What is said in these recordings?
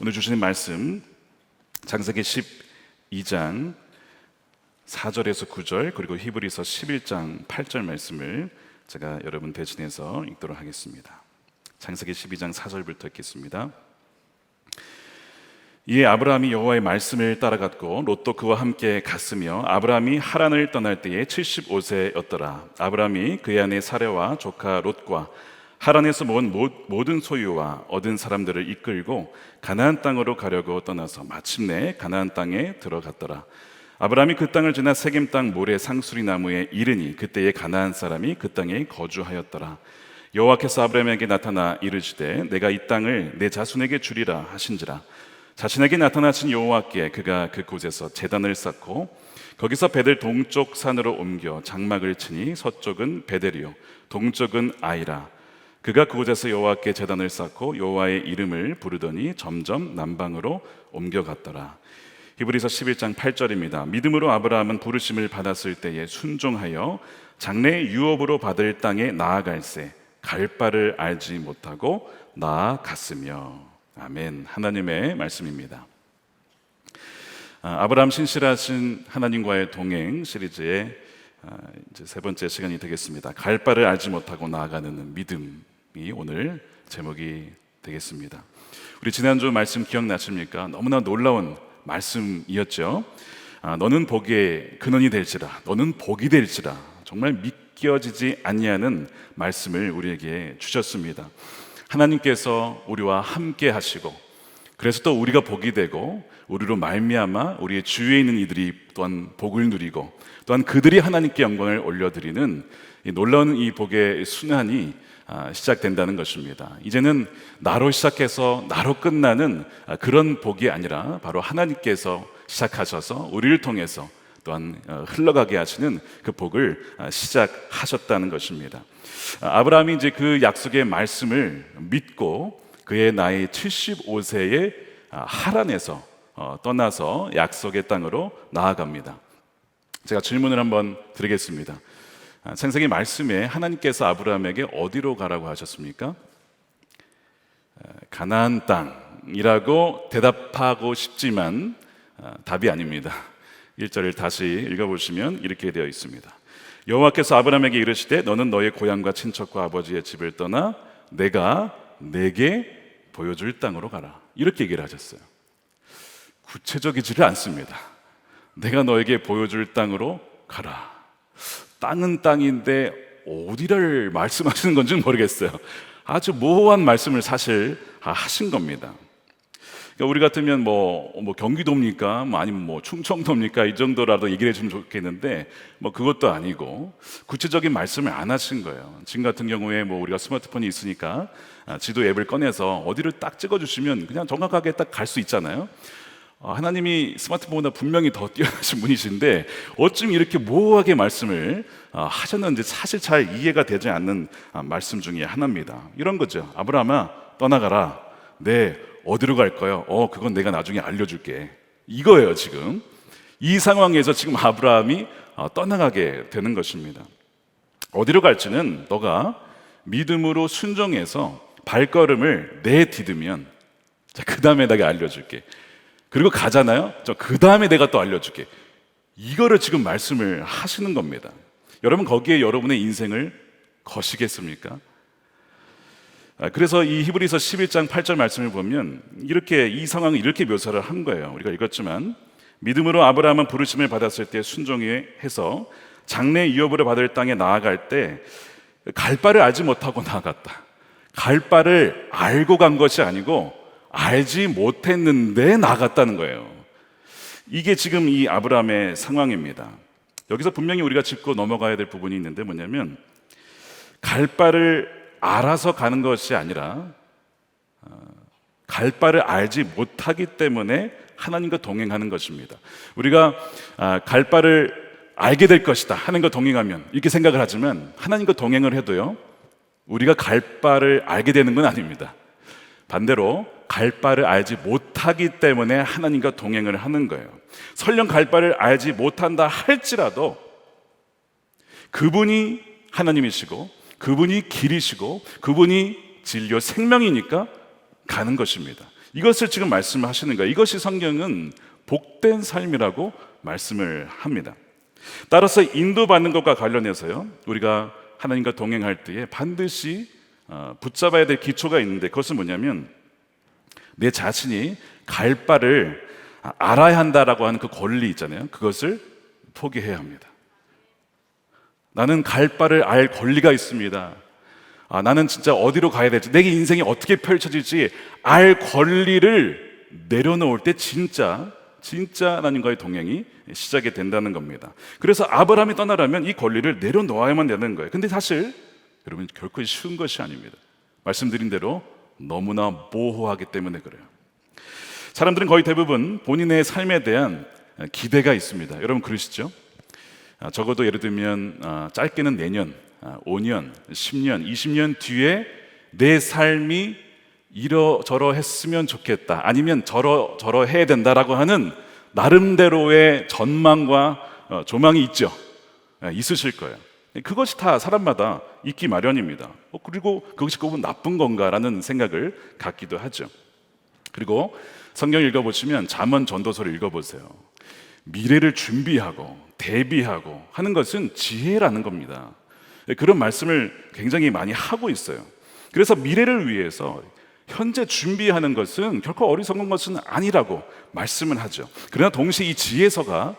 오늘 주시는 말씀 창세기 12장 4절에서 9절 그리고 히브리서 11장 8절 말씀을 제가 여러분 대신해서 읽도록 하겠습니다. 창세기 12장 4절부터 읽겠습니다. 이에 아브라함이 여호와의 말씀을 따라갔고 롯도 그와 함께 갔으며 아브라함이 하란을 떠날 때에 75세였더라. 아브라함이 그의 아내 사레와 조카 롯과 하란에서 모은 모든 소유와 얻은 사람들을 이끌고 가나안 땅으로 가려고 떠나서 마침내 가나안 땅에 들어갔더라. 아브라함이 그 땅을 지나 세겜 땅 모래 상수리 나무에 이르니 그때에 가나안 사람이 그 땅에 거주하였더라. 여호와께서 아브라함에게 나타나 이르시되 내가 이 땅을 내 자손에게 주리라 하신지라. 자신에게 나타나신 여호와께 그가 그곳에서 제단을 쌓고 거기서 베델 동쪽 산으로 옮겨 장막을 치니 서쪽은 베델이요 동쪽은 아이라. 그가 그곳에서 여호와께 제단을 쌓고 여호와의 이름을 부르더니 점점 남방으로 옮겨갔더라. 히브리서 11장 8절입니다. 믿음으로 아브라함은 부르심을 받았을 때에 순종하여 장래의 유업으로 받을 땅에 나아갈새 갈 바를 알지 못하고 나아갔으며. 아멘. 하나님의 말씀입니다. 아브라함 신실하신 하나님과의 동행 시리즈의 이제 세 번째 시간이 되겠습니다. 갈 바를 알지 못하고 나아가는 믿음이 오늘 제목이 되겠습니다. 우리 지난주 말씀 기억나십니까? 너무나 놀라운 말씀이었죠. 너는 복의 근원이 될지라, 너는 복이 될지라. 정말 믿겨지지 아니하는 말씀을 우리에게 주셨습니다. 하나님께서 우리와 함께 하시고 그래서 또 우리가 복이 되고 우리로 말미암아 우리의 주위에 있는 이들이 또한 복을 누리고 또한 그들이 하나님께 영광을 올려드리는 이 놀라운 이 복의 순환이 시작된다는 것입니다. 이제는 나로 시작해서 나로 끝나는 그런 복이 아니라 바로 하나님께서 시작하셔서 우리를 통해서 또한 흘러가게 하시는 그 복을 시작하셨다는 것입니다. 아브라함이 이제 그 약속의 말씀을 믿고 그의 나이 75세에 하란에서 떠나서 약속의 땅으로 나아갑니다. 제가 질문을 한번 드리겠습니다. 창세기 말씀에 하나님께서 아브라함에게 어디로 가라고 하셨습니까? 가나안 땅이라고 대답하고 싶지만 답이 아닙니다. 1절을 다시 읽어보시면 이렇게 되어 있습니다. 여호와께서 아브라함에게 이르시되 너는 너의 고향과 친척과 아버지의 집을 떠나 내가 내게 보여줄 땅으로 가라. 이렇게 얘기를 하셨어요. 구체적이지를 않습니다. 내가 너에게 보여줄 땅으로 가라. 땅은 땅인데 어디를 말씀하시는 건지는 모르겠어요. 아주 모호한 말씀을 사실 하신 겁니다. 그러니까 우리 같으면 뭐 경기도입니까? 아니면 충청도입니까? 이 정도라도 얘기를 해주면 좋겠는데 그것도 아니고 구체적인 말씀을 안 하신 거예요. 지금 같은 경우에 우리가 스마트폰이 있으니까 지도 앱을 꺼내서 어디를 딱 찍어주시면 그냥 정확하게 딱 갈 수 있잖아요. 하나님이 스마트폰보다 분명히 더 뛰어나신 분이신데 어쩜 이렇게 모호하게 말씀을 하셨는지 사실 잘 이해가 되지 않는 말씀 중에 하나입니다. 이런 거죠. 아브라함아 떠나가라. 네, 어디로 갈 거요? 그건 내가 나중에 알려줄게. 이거예요. 지금 이 상황에서 지금 아브라함이 떠나가게 되는 것입니다. 어디로 갈지는 너가 믿음으로 순종해서 발걸음을 내디디면 그 다음에 내가 알려줄게. 그리고 가잖아요. 그 다음에 내가 또 알려줄게. 이거를 지금 말씀을 하시는 겁니다. 여러분 거기에 여러분의 인생을 거시겠습니까? 그래서 이 히브리서 11장 8절 말씀을 보면 이 상황을 이렇게 묘사를 한 거예요. 우리가 읽었지만 믿음으로 아브라함은 부르심을 받았을 때 순종해서 장래 유업으로 받을 땅에 나아갈 때 갈 바를 알지 못하고 나아갔다. 갈 바를 알고 간 것이 아니고 알지 못했는데 나갔다는 거예요. 이게 지금 이 아브라함의 상황입니다. 여기서 분명히 우리가 짚고 넘어가야 될 부분이 있는데 뭐냐면 갈 바를 알아서 가는 것이 아니라 갈 바를 알지 못하기 때문에 하나님과 동행하는 것입니다. 우리가 갈 바를 알게 될 것이다 하나님과 동행하면 이렇게 생각을 하지만 하나님과 동행을 해도요 우리가 갈 바를 알게 되는 건 아닙니다. 반대로 갈 바를 알지 못하기 때문에 하나님과 동행을 하는 거예요. 설령 갈 바를 알지 못한다 할지라도 그분이 하나님이시고 그분이 길이시고 그분이 진료 생명이니까 가는 것입니다. 이것을 지금 말씀하시는 거예요. 이것이 성경은 복된 삶이라고 말씀을 합니다. 따라서 인도받는 것과 관련해서요, 우리가 하나님과 동행할 때에 반드시 붙잡아야 될 기초가 있는데, 그것은 뭐냐면 내 자신이 갈 바를 알아야 한다라고 하는 그 권리 있잖아요. 그것을 포기해야 합니다. 나는 갈 바를 알 권리가 있습니다. 나는 진짜 어디로 가야 될지, 내 인생이 어떻게 펼쳐질지 알 권리를 내려놓을 때 진짜 하나님과의 동행이 시작이 된다는 겁니다. 그래서 아브라함이 떠나려면 이 권리를 내려놓아야만 되는 거예요. 근데 사실 여러분, 결코 쉬운 것이 아닙니다. 말씀드린 대로 너무나 모호하기 때문에 그래요. 사람들은 거의 대부분 본인의 삶에 대한 기대가 있습니다. 여러분 그러시죠? 적어도 예를 들면 짧게는 내년, 5년, 10년, 20년 뒤에 내 삶이 이러저러 했으면 좋겠다, 아니면 저러 해야 된다라고 하는 나름대로의 전망과 조망이 있죠. 있으실 거예요. 그것이 다 사람마다 있기 마련입니다. 그리고 그것이 꼭 나쁜 건가라는 생각을 갖기도 하죠. 그리고 성경 읽어보시면 잠언 전도서를 읽어보세요. 미래를 준비하고 대비하고 하는 것은 지혜라는 겁니다. 그런 말씀을 굉장히 많이 하고 있어요. 그래서 미래를 위해서 현재 준비하는 것은 결코 어리석은 것은 아니라고 말씀을 하죠. 그러나 동시에 이 지혜서가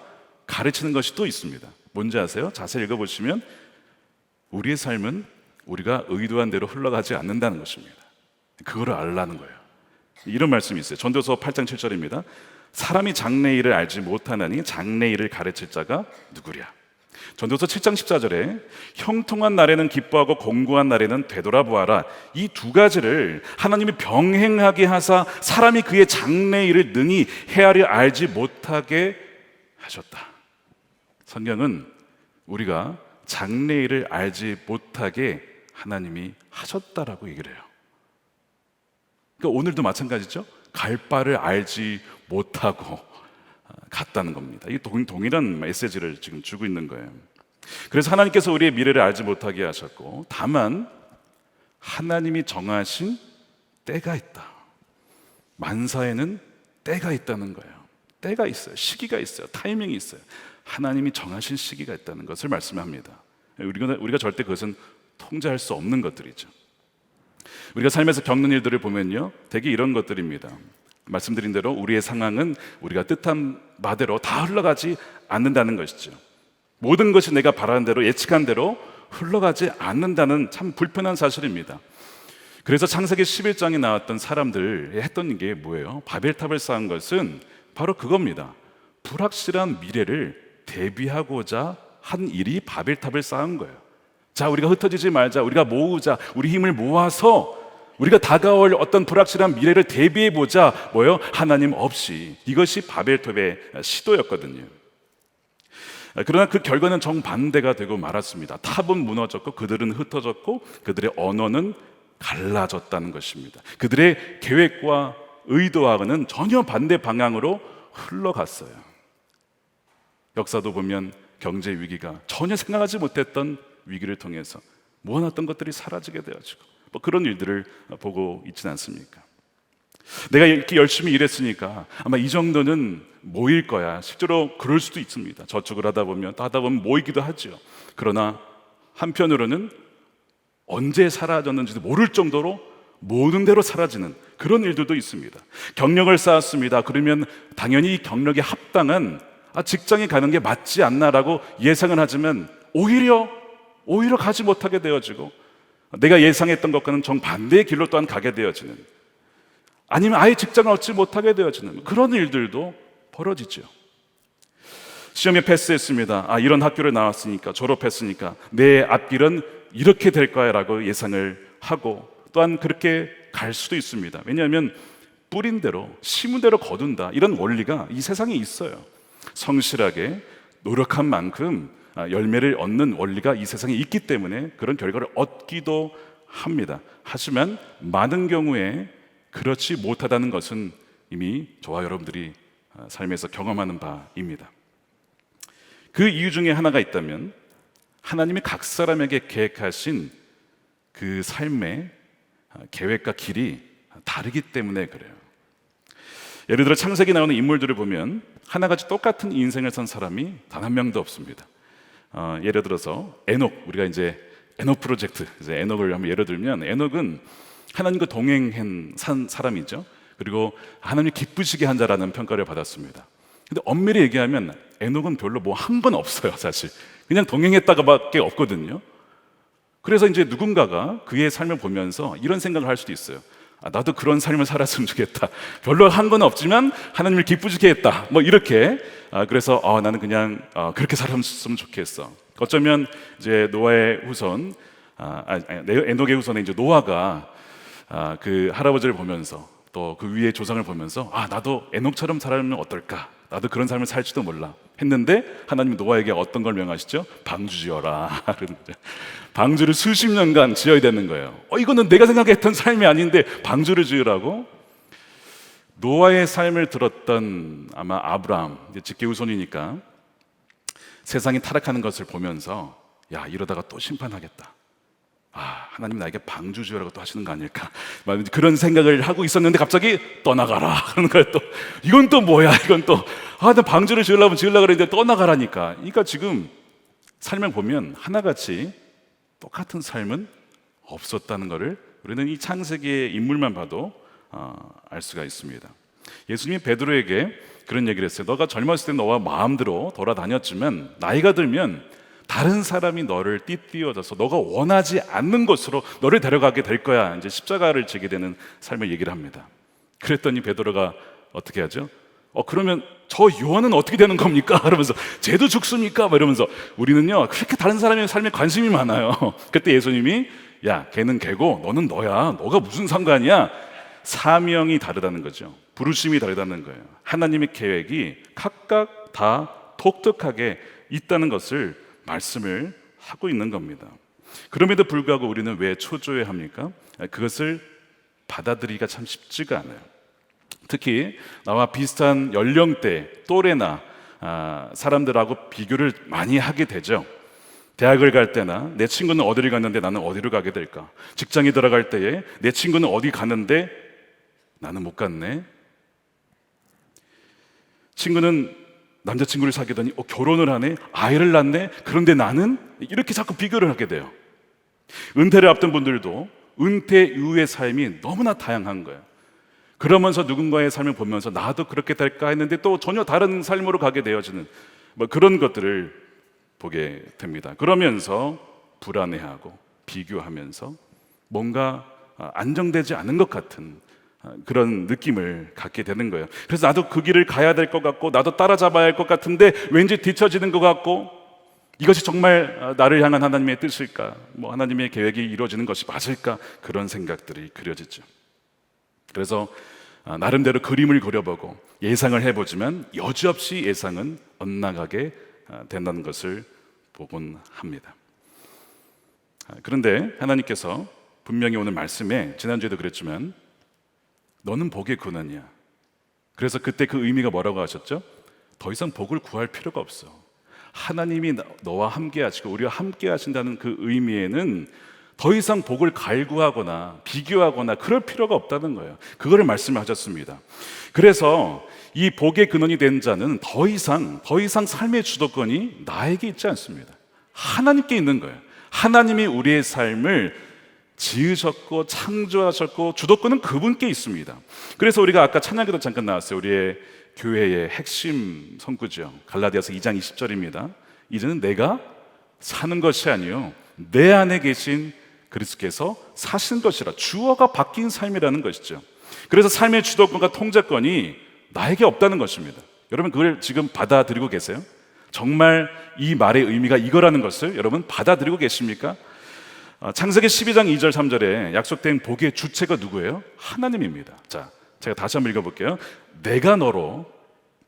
가르치는 것이 또 있습니다. 뭔지 아세요? 자세히 읽어보시면 우리의 삶은 우리가 의도한 대로 흘러가지 않는다는 것입니다. 그거를 알라는 거예요. 이런 말씀이 있어요. 전도서 8장 7절입니다. 사람이 장래일을 알지 못하나니 장래일을 가르칠 자가 누구랴. 전도서 7장 14절에 형통한 날에는 기뻐하고 공고한 날에는 되돌아보아라. 이 두 가지를 하나님이 병행하게 하사 사람이 그의 장래일을 능히 헤아려 알지 못하게 하셨다. 성경은 우리가 장래일을 알지 못하게 하나님이 하셨다라고 얘기를 해요. 그러니까 오늘도 마찬가지죠. 갈 바를 알지 못하고 갔다는 겁니다. 이게 동일한 메시지를 지금 주고 있는 거예요. 그래서 하나님께서 우리의 미래를 알지 못하게 하셨고, 다만 하나님이 정하신 때가 있다. 만사에는 때가 있다는 거예요. 때가 있어요. 시기가 있어요. 타이밍이 있어요. 하나님이 정하신 시기가 있다는 것을 말씀합니다. 우리가 절대 그것은 통제할 수 없는 것들이죠. 우리가 삶에서 겪는 일들을 보면요, 대개 이런 것들입니다. 말씀드린 대로 우리의 상황은 우리가 뜻한 바대로 다 흘러가지 않는다는 것이죠. 모든 것이 내가 바라는 대로, 예측한 대로 흘러가지 않는다는 참 불편한 사실입니다. 그래서 창세기 11장에 나왔던 사람들이 했던 게 뭐예요? 바벨탑을 쌓은 것은 바로 그겁니다. 불확실한 미래를 대비하고자 한 일이 바벨탑을 쌓은 거예요. 자, 우리가 흩어지지 말자, 우리가 모으자, 우리 힘을 모아서 우리가 다가올 어떤 불확실한 미래를 대비해보자. 뭐요? 하나님 없이. 이것이 바벨탑의 시도였거든요. 그러나 그 결과는 정반대가 되고 말았습니다. 탑은 무너졌고 그들은 흩어졌고 그들의 언어는 갈라졌다는 것입니다. 그들의 계획과 의도와는 전혀 반대 방향으로 흘러갔어요. 역사도 보면 경제 위기가 전혀 생각하지 못했던 위기를 통해서 모아놨던 것들이 사라지게 되어지고 그런 일들을 보고 있지는 않습니까? 내가 이렇게 열심히 일했으니까 아마 이 정도는 모일 거야. 실제로 그럴 수도 있습니다. 저축을 하다 보면 모이기도 하죠. 그러나 한편으로는 언제 사라졌는지도 모를 정도로 모든 대로 사라지는 그런 일들도 있습니다. 경력을 쌓았습니다. 그러면 당연히 이 경력에 합당한 직장에 가는 게 맞지 않나라고 예상을 하지만 오히려 가지 못하게 되어지고, 내가 예상했던 것과는 정반대의 길로 또한 가게 되어지는, 아니면 아예 직장을 얻지 못하게 되어지는 그런 일들도 벌어지죠. 시험에 패스했습니다. 이런 학교를 나왔으니까, 졸업했으니까 내 앞길은 이렇게 될 거야 라고 예상을 하고 또한 그렇게 갈 수도 있습니다. 왜냐하면 뿌린 대로 심은 대로 거둔다, 이런 원리가 이 세상에 있어요. 성실하게 노력한 만큼 열매를 얻는 원리가 이 세상에 있기 때문에 그런 결과를 얻기도 합니다. 하지만 많은 경우에 그렇지 못하다는 것은 이미 저와 여러분들이 삶에서 경험하는 바입니다. 그 이유 중에 하나가 있다면 하나님이 각 사람에게 계획하신 그 삶의 계획과 길이 다르기 때문에 그래요. 예를 들어 창세기 나오는 인물들을 보면 하나같이 똑같은 인생을 산 사람이 단 한 명도 없습니다. 예를 들어서 에녹, 우리가 이제 에녹 프로젝트, 이제 에녹을 한번 예를 들면 에녹은 하나님과 동행한 산 사람이죠. 그리고 하나님이 기쁘시게 한 자라는 평가를 받았습니다. 근데 엄밀히 얘기하면 에녹은 별로 뭐 한 건 없어요, 사실. 그냥 동행했다가밖에 없거든요. 그래서 이제 누군가가 그의 삶을 보면서 이런 생각을 할 수도 있어요. 나도 그런 삶을 살았으면 좋겠다. 별로 한 건 없지만 하나님을 기쁘시게 했다. 뭐 이렇게. 그래서 나는 그냥 그렇게 살았으면 좋겠어. 어쩌면 이제 노아의 후손, 에녹의 후손에 이제 노아가 그 할아버지를 보면서 또 그 위의 조상을 보면서 나도 에녹처럼 살면 어떨까? 나도 그런 삶을 살지도 몰라 했는데 하나님이 노아에게 어떤 걸 명하시죠? 방주 지어라. 방주를 수십 년간 지어야 되는 거예요. 이거는 내가 생각했던 삶이 아닌데 방주를 지으라고? 노아의 삶을 들었던 아마 아브라함, 직계 후손이니까 세상이 타락하는 것을 보면서 야, 이러다가 또 심판하겠다. 하나님 나에게 방주 지으라고 또 하시는 거 아닐까? 그런 생각을 하고 있었는데 갑자기 떠나가라 그러는 거예요. 또 이건 또 뭐야? 이건 또 나 방주를 지으려고 그랬는데 떠나가라니까. 그러니까 지금 삶을 보면 하나같이 똑같은 삶은 없었다는 것을 우리는 이 창세기의 인물만 봐도 알 수가 있습니다. 예수님이 베드로에게 그런 얘기를 했어요. 너가 젊었을 때 너와 마음대로 돌아다녔지만 나이가 들면 다른 사람이 너를 띠띠어져서 너가 원하지 않는 곳으로 너를 데려가게 될 거야. 이제 십자가를 지게 되는 삶을 얘기를 합니다. 그랬더니 베드로가 어떻게 하죠? 그러면 저 요한은 어떻게 되는 겁니까? 그러면서 쟤도 죽습니까? 이러면서 우리는요 그렇게 다른 사람의 삶에 관심이 많아요. 그때 예수님이 야, 걔는 걔고 너는 너야. 너가 무슨 상관이야? 사명이 다르다는 거죠. 부르심이 다르다는 거예요. 하나님의 계획이 각각 다 독특하게 있다는 것을 말씀을 하고 있는 겁니다. 그럼에도 불구하고 우리는 왜 초조해 합니까? 그것을 받아들이기가 참 쉽지가 않아요. 특히 나와 비슷한 연령대, 또래나 사람들하고 비교를 많이 하게 되죠. 대학을 갈 때나 내 친구는 어디를 갔는데 나는 어디로 가게 될까? 직장에 들어갈 때에 내 친구는 어디 갔는데 나는 못 갔네. 친구는 남자친구를 사귀더니 결혼을 하네, 아이를 낳네. 그런데 나는 이렇게 자꾸 비교를 하게 돼요. 은퇴를 앞둔 분들도 은퇴 이후의 삶이 너무나 다양한 거예요. 그러면서 누군가의 삶을 보면서 나도 그렇게 될까 했는데 또 전혀 다른 삶으로 가게 되어지는 그런 것들을 보게 됩니다. 그러면서 불안해하고 비교하면서 뭔가 안정되지 않은 것 같은 그런 느낌을 갖게 되는 거예요. 그래서 나도 그 길을 가야 될 것 같고 나도 따라잡아야 할 것 같은데 왠지 뒤처지는 것 같고 이것이 정말 나를 향한 하나님의 뜻일까? 하나님의 계획이 이루어지는 것이 맞을까? 그런 생각들이 그려지죠. 그래서 나름대로 그림을 그려보고 예상을 해보지만 여지없이 예상은 엇나가게 된다는 것을 보곤 합니다. 그런데 하나님께서 분명히 오늘 말씀에 지난주에도 그랬지만 너는 복의 근원이야. 그래서 그때 그 의미가 뭐라고 하셨죠? 더 이상 복을 구할 필요가 없어. 하나님이 너와 함께 하시고 우리와 함께 하신다는 그 의미에는 더 이상 복을 갈구하거나 비교하거나 그럴 필요가 없다는 거예요. 그거를 말씀하셨습니다. 그래서 이 복의 근원이 된 자는 더 이상 삶의 주도권이 나에게 있지 않습니다. 하나님께 있는 거예요. 하나님이 우리의 삶을 지으셨고 창조하셨고 주도권은 그분께 있습니다. 그래서 우리가 아까 찬양기도 잠깐 나왔어요. 우리의 교회의 핵심 선구죠. 갈라디아서 2장 20절입니다. 이제는 내가 사는 것이 아니요 내 안에 계신 그리스도께서 사신 것이라. 주어가 바뀐 삶이라는 것이죠. 그래서 삶의 주도권과 통제권이 나에게 없다는 것입니다. 여러분 그걸 지금 받아들이고 계세요? 정말 이 말의 의미가 이거라는 것을 여러분 받아들이고 계십니까? 창세기 12장 2절 3절에 약속된 복의 주체가 누구예요? 하나님입니다. 자, 제가 다시 한번 읽어볼게요. 내가 너로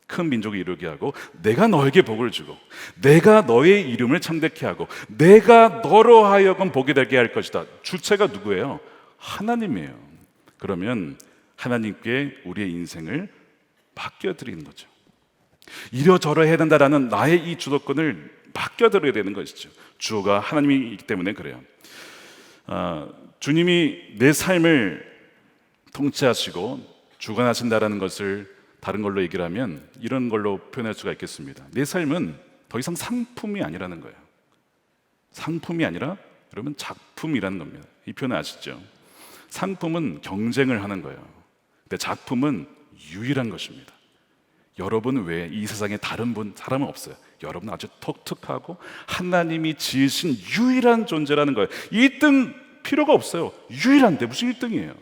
큰 민족을 이루게 하고 내가 너에게 복을 주고 내가 너의 이름을 창대케 하고 내가 너로 하여금 복이 되게 할 것이다. 주체가 누구예요? 하나님이에요. 그러면 하나님께 우리의 인생을 맡겨드리는 거죠. 이러저러 해야 된다라는 나의 이 주도권을 맡겨드려야 되는 것이죠. 주어가 하나님이기 때문에 그래요. 주님이 내 삶을 통치하시고 주관하신다라는 것을 다른 걸로 얘기를 하면 이런 걸로 표현할 수가 있겠습니다. 내 삶은 더 이상 상품이 아니라는 거예요. 상품이 아니라 여러분 작품이라는 겁니다. 이 표현 아시죠? 상품은 경쟁을 하는 거예요. 근데 작품은 유일한 것입니다. 여러분 외에 이 세상에 다른 사람은 없어요. 여러분은 아주 독특하고 하나님이 지으신 유일한 존재라는 거예요. 1등 필요가 없어요. 유일한데 무슨 1등이에요?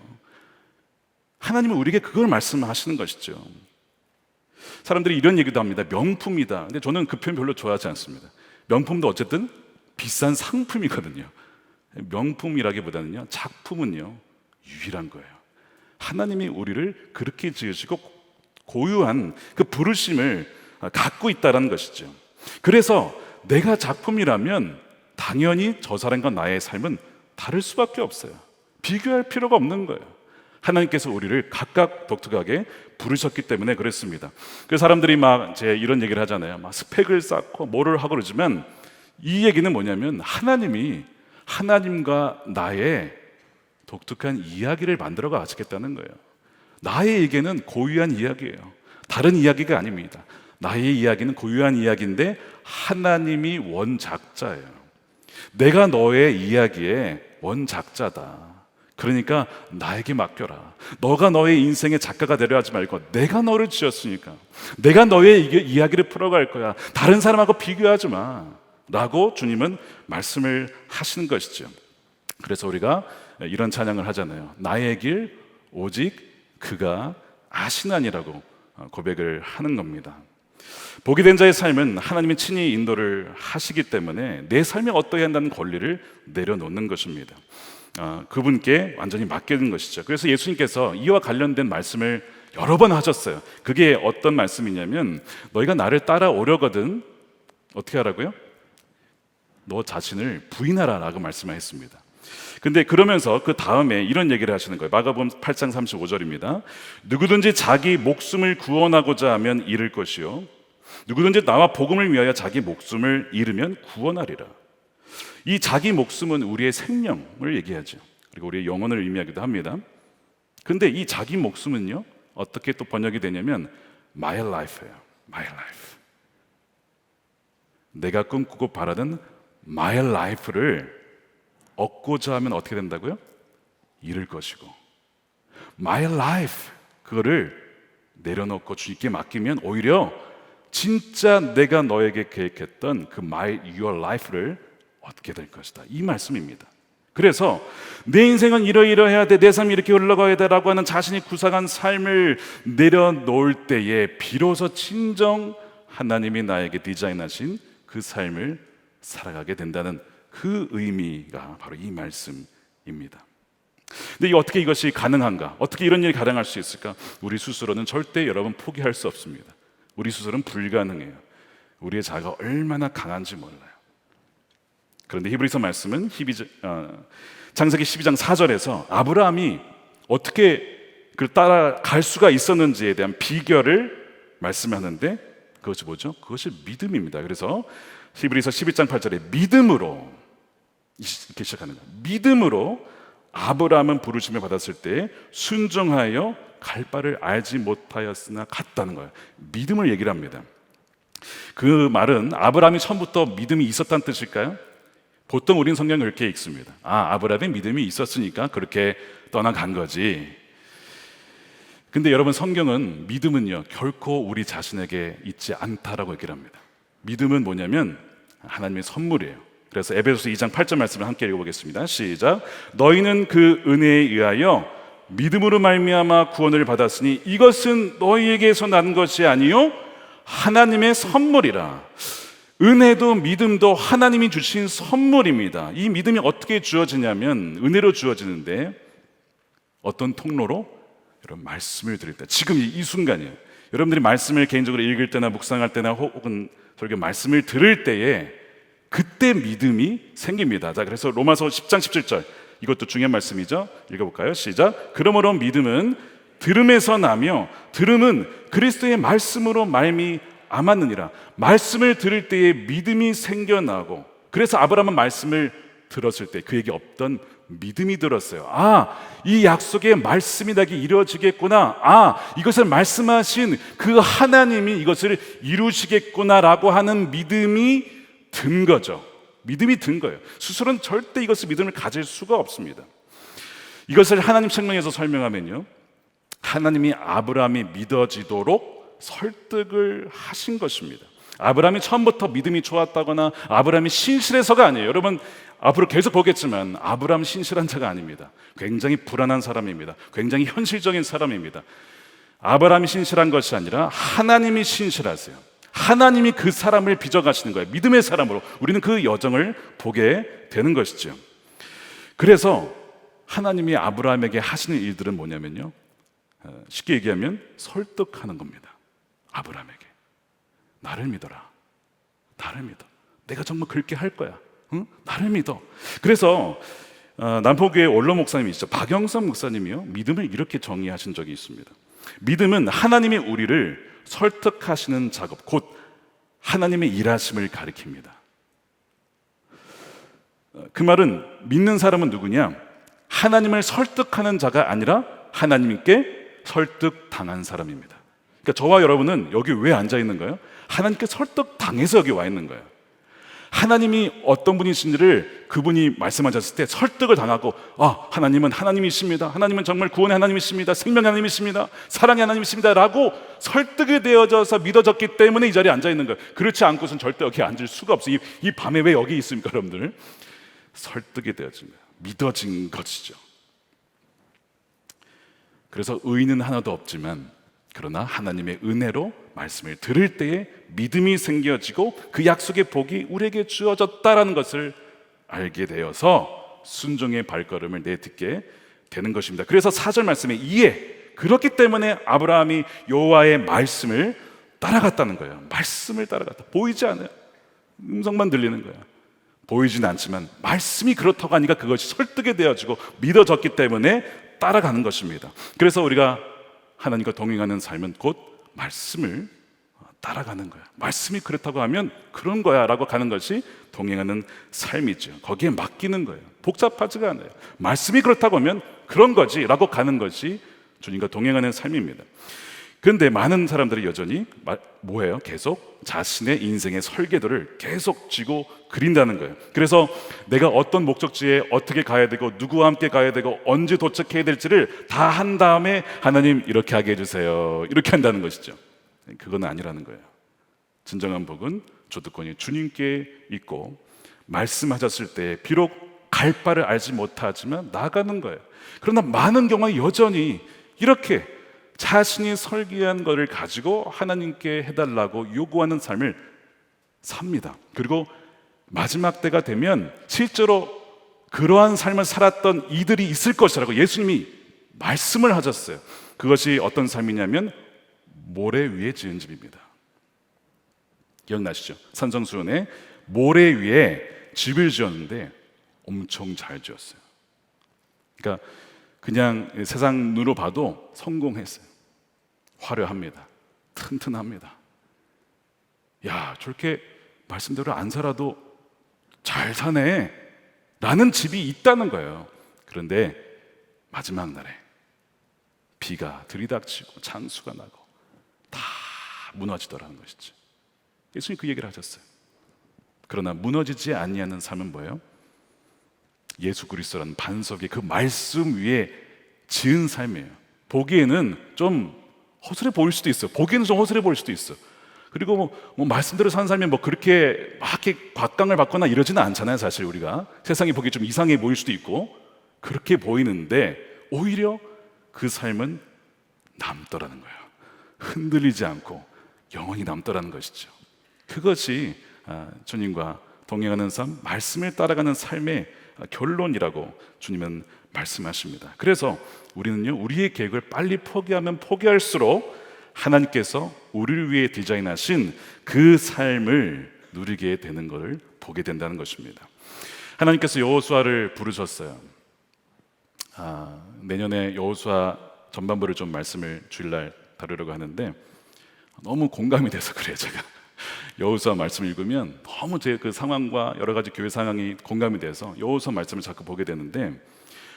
하나님은 우리에게 그걸 말씀하시는 것이죠. 사람들이 이런 얘기도 합니다. 명품이다. 근데 저는 그 표현 별로 좋아하지 않습니다. 명품도 어쨌든 비싼 상품이거든요. 명품이라기보다는요, 작품은요 유일한 거예요. 하나님이 우리를 그렇게 지으시고 고유한 그 부르심을 갖고 있다는 것이죠. 그래서 내가 작품이라면 당연히 저 사람과 나의 삶은 다를 수밖에 없어요. 비교할 필요가 없는 거예요. 하나님께서 우리를 각각 독특하게 부르셨기 때문에 그랬습니다. 그 사람들이 막 이제 이런 얘기를 하잖아요. 막 스펙을 쌓고 뭐를 하고 그러지만 이 얘기는 뭐냐면 하나님이 하나님과 나의 독특한 이야기를 만들어 가시겠다는 거예요. 나의 얘기는 고유한 이야기예요. 다른 이야기가 아닙니다. 나의 이야기는 고유한 이야기인데 하나님이 원작자예요. 내가 너의 이야기의 원작자다. 그러니까 나에게 맡겨라. 너가 너의 인생의 작가가 되려 하지 말고 내가 너를 지었으니까 내가 너의 이야기를 풀어갈 거야. 다른 사람하고 비교하지 마 라고 주님은 말씀을 하시는 것이죠. 그래서 우리가 이런 찬양을 하잖아요. 나의 길 오직 그가 아시나니라고 고백을 하는 겁니다. 복이 된 자의 삶은 하나님이 친히 인도를 하시기 때문에 내 삶에 어떠해야 한다는 권리를 내려놓는 것입니다. 그분께 완전히 맡기는 것이죠. 그래서 예수님께서 이와 관련된 말씀을 여러 번 하셨어요. 그게 어떤 말씀이냐면 너희가 나를 따라오려거든 어떻게 하라고요? 너 자신을 부인하라 라고 말씀을 했습니다. 근데 그러면서 그 다음에 이런 얘기를 하시는 거예요. 마가복음 8장 35절입니다. 누구든지 자기 목숨을 구원하고자 하면 잃을 것이요 누구든지 나와 복음을 위하여 자기 목숨을 잃으면 구원하리라. 이 자기 목숨은 우리의 생명을 얘기하죠. 그리고 우리의 영혼을 의미하기도 합니다. 근데 이 자기 목숨은요 어떻게 또 번역이 되냐면 my life예요. my life. 내가 꿈꾸고 바라는 my life를 얻고자 하면 어떻게 된다고요? 잃을 것이고 my life 그거를 내려놓고 주님께 맡기면 오히려 진짜 내가 너에게 계획했던 그 your life를 얻게 될 것이다. 이 말씀입니다. 그래서 내 인생은 이러이러해야 돼, 내 삶이 이렇게 흘러가야 돼라고 하는 자신이 구상한 삶을 내려놓을 때에 비로소 진정 하나님이 나에게 디자인하신 그 삶을 살아가게 된다는 그 의미가 바로 이 말씀입니다. 근데 어떻게 이것이 가능한가? 어떻게 이런 일이 가능할 수 있을까? 우리 스스로는 절대 여러분 포기할 수 없습니다. 우리 스스로는 불가능해요. 우리의 자아가 얼마나 강한지 몰라요. 그런데 히브리서 말씀은 창세기 12장 4절에서 아브라함이 어떻게 그를 따라갈 수가 있었는지에 대한 비결을 말씀하는데 그것이 뭐죠? 그것이 믿음입니다. 그래서 히브리서 12장 8절에 믿음으로 이렇게 시작하는 거예요. 믿음으로 아브라함은 부르심을 받았을 때 순종하여 갈 바를 알지 못하였으나 갔다는 거예요. 믿음을 얘기를 합니다. 그 말은 아브라함이 처음부터 믿음이 있었다는 뜻일까요? 보통 우린 성경을 그렇게 읽습니다. 아브라함이 믿음이 있었으니까 그렇게 떠나간 거지. 근데 여러분 성경은 믿음은요 결코 우리 자신에게 있지 않다라고 얘기를 합니다. 믿음은 뭐냐면 하나님의 선물이에요. 그래서 에베소서 2장 8절 말씀을 함께 읽어보겠습니다. 시작. 너희는 그 은혜에 의하여 믿음으로 말미암아 구원을 받았으니 이것은 너희에게서 난 것이 아니요 하나님의 선물이라. 은혜도 믿음도 하나님이 주신 선물입니다. 이 믿음이 어떻게 주어지냐면 은혜로 주어지는데 어떤 통로로? 여러분 말씀을 들을 때 지금 이 순간이에요. 여러분들이 말씀을 개인적으로 읽을 때나 묵상할 때나 혹은 저렇게 말씀을 들을 때에 그때 믿음이 생깁니다. 자, 그래서 로마서 10장 17절 이것도 중요한 말씀이죠. 읽어볼까요? 시작. 그러므로 믿음은 들음에서 나며 들음은 그리스도의 말씀으로 말미암았느니라. 말씀을 들을 때에 믿음이 생겨나고 그래서 아브라함은 말씀을 들었을 때 그에게 없던 믿음이 들었어요. 이 약속의 말씀이 나에게 이루어지겠구나. 이것을 말씀하신 그 하나님이 이것을 이루시겠구나라고 하는 믿음이 든 거죠. 믿음이 든 거예요. 스스로는 절대 이것을 믿음을 가질 수가 없습니다. 이것을 하나님 책망에서 설명하면요, 하나님이 아브라함이 믿어지도록 설득을 하신 것입니다. 아브라함이 처음부터 믿음이 좋았다거나 아브라함이 신실해서가 아니에요. 여러분 앞으로 계속 보겠지만 아브라함 신실한 자가 아닙니다. 굉장히 불안한 사람입니다. 굉장히 현실적인 사람입니다. 아브라함이 신실한 것이 아니라 하나님이 신실하세요. 하나님이 그 사람을 빚어가시는 거예요. 믿음의 사람으로 우리는 그 여정을 보게 되는 것이죠. 그래서 하나님이 아브라함에게 하시는 일들은 뭐냐면요, 쉽게 얘기하면 설득하는 겁니다. 아브라함에게 나를 믿어라. 나를 믿어. 내가 정말 그렇게 할 거야. 응? 나를 믿어. 그래서 남포교회 원로 목사님이시죠, 박영선 목사님이요, 믿음을 이렇게 정의하신 적이 있습니다. 믿음은 하나님이 우리를 설득하시는 작업, 곧 하나님의 일하심을 가리킵니다. 그 말은 믿는 사람은 누구냐? 하나님을 설득하는 자가 아니라 하나님께 설득당한 사람입니다. 그러니까 저와 여러분은 여기 왜 앉아 있는 거예요? 하나님께 설득당해서 여기 와 있는 거예요. 하나님이 어떤 분이신지를 그분이 말씀하셨을 때 설득을 당하고, 하나님은 하나님이십니다. 하나님은 정말 구원의 하나님이십니다. 생명의 하나님이십니다. 사랑의 하나님이십니다 라고 설득이 되어져서 믿어졌기 때문에 이 자리에 앉아 있는 거예요. 그렇지 않고서는 절대 여기 앉을 수가 없어요. 이 밤에 왜 여기 있습니까, 여러분들? 설득이 되어진 거예요. 믿어진 것이죠. 그래서 의인은 하나도 없지만 그러나 하나님의 은혜로 말씀을 들을 때에 믿음이 생겨지고 그 약속의 복이 우리에게 주어졌다라는 것을 알게 되어서 순종의 발걸음을 내딛게 되는 것입니다. 그래서 4절 말씀에 이에, 그렇기 때문에 아브라함이 여호와의 말씀을 따라갔다는 거예요. 말씀을 따라갔다. 보이지 않아요. 음성만 들리는 거예요. 보이진 않지만 말씀이 그렇다고 하니까 그것이 설득이 되어지고 믿어졌기 때문에 따라가는 것입니다. 그래서 우리가 하나님과 동행하는 삶은 곧 말씀을 따라가는 거야. 말씀이 그렇다고 하면 그런 거야 라고 가는 것이 동행하는 삶이죠. 거기에 맡기는 거예요. 복잡하지가 않아요. 말씀이 그렇다고 하면 그런 거지 라고 가는 것이 주님과 동행하는 삶입니다. 그런데 많은 사람들이 여전히 뭐예요? 계속 자신의 인생의 설계도를 계속 쥐고 그린다는 거예요. 그래서 내가 어떤 목적지에 어떻게 가야 되고 누구와 함께 가야 되고 언제 도착해야 될지를 다 한 다음에 하나님 이렇게 하게 해주세요 이렇게 한다는 것이죠. 그건 아니라는 거예요. 진정한 복은 주도권이 주님께 있고 말씀하셨을 때 비록 갈 바를 알지 못하지만 나가는 거예요. 그러나 많은 경우에 여전히 이렇게 자신이 설계한 것을 가지고 하나님께 해달라고 요구하는 삶을 삽니다. 그리고 마지막 때가 되면 실제로 그러한 삶을 살았던 이들이 있을 것이라고 예수님이 말씀을 하셨어요. 그것이 어떤 삶이냐면 모래 위에 지은 집입니다. 기억나시죠? 산성수훈에 모래 위에 집을 지었는데 엄청 잘 지었어요. 그러니까 그냥 세상 눈으로 봐도 성공했어요. 화려합니다. 튼튼합니다. 야, 저렇게 말씀대로 안 살아도 잘 사네 라는 집이 있다는 거예요. 그런데 마지막 날에 비가 들이닥치고 장수가 나고 다 무너지더라는 것이죠. 예수님 그 얘기를 하셨어요. 그러나 무너지지 아니하는 삶은 뭐예요? 예수 그리스도라는 반석의 그 말씀 위에 지은 삶이에요. 보기에는 좀 허술해 보일 수도 있어요. 보기에는 좀 허술해 보일 수도 있어요. 그리고 뭐 말씀대로 사는 삶이 뭐 그렇게 막 이렇게 곽강을 받거나 이러지는 않잖아요. 사실 우리가 세상이 보기 좀 이상해 보일 수도 있고 그렇게 보이는데 오히려 그 삶은 남더라는 거예요. 흔들리지 않고 영원히 남더라는 것이죠. 그것이 주님과 동행하는 삶, 말씀을 따라가는 삶의 결론이라고 주님은 말씀하십니다. 그래서 우리는요, 우리의 계획을 빨리 포기하면 포기할수록 하나님께서 우리를 위해 디자인하신 그 삶을 누리게 되는 것을 보게 된다는 것입니다. 하나님께서 여호수아를 부르셨어요. 내년에 여호수아 전반부를 좀 말씀을 주일날 다루려고 하는데 너무 공감이 돼서 그래요. 제가 여호수아 말씀을 읽으면 너무 제 그 상황과 여러 가지 교회 상황이 공감이 돼서 여호수아 말씀을 자꾸 보게 되는데,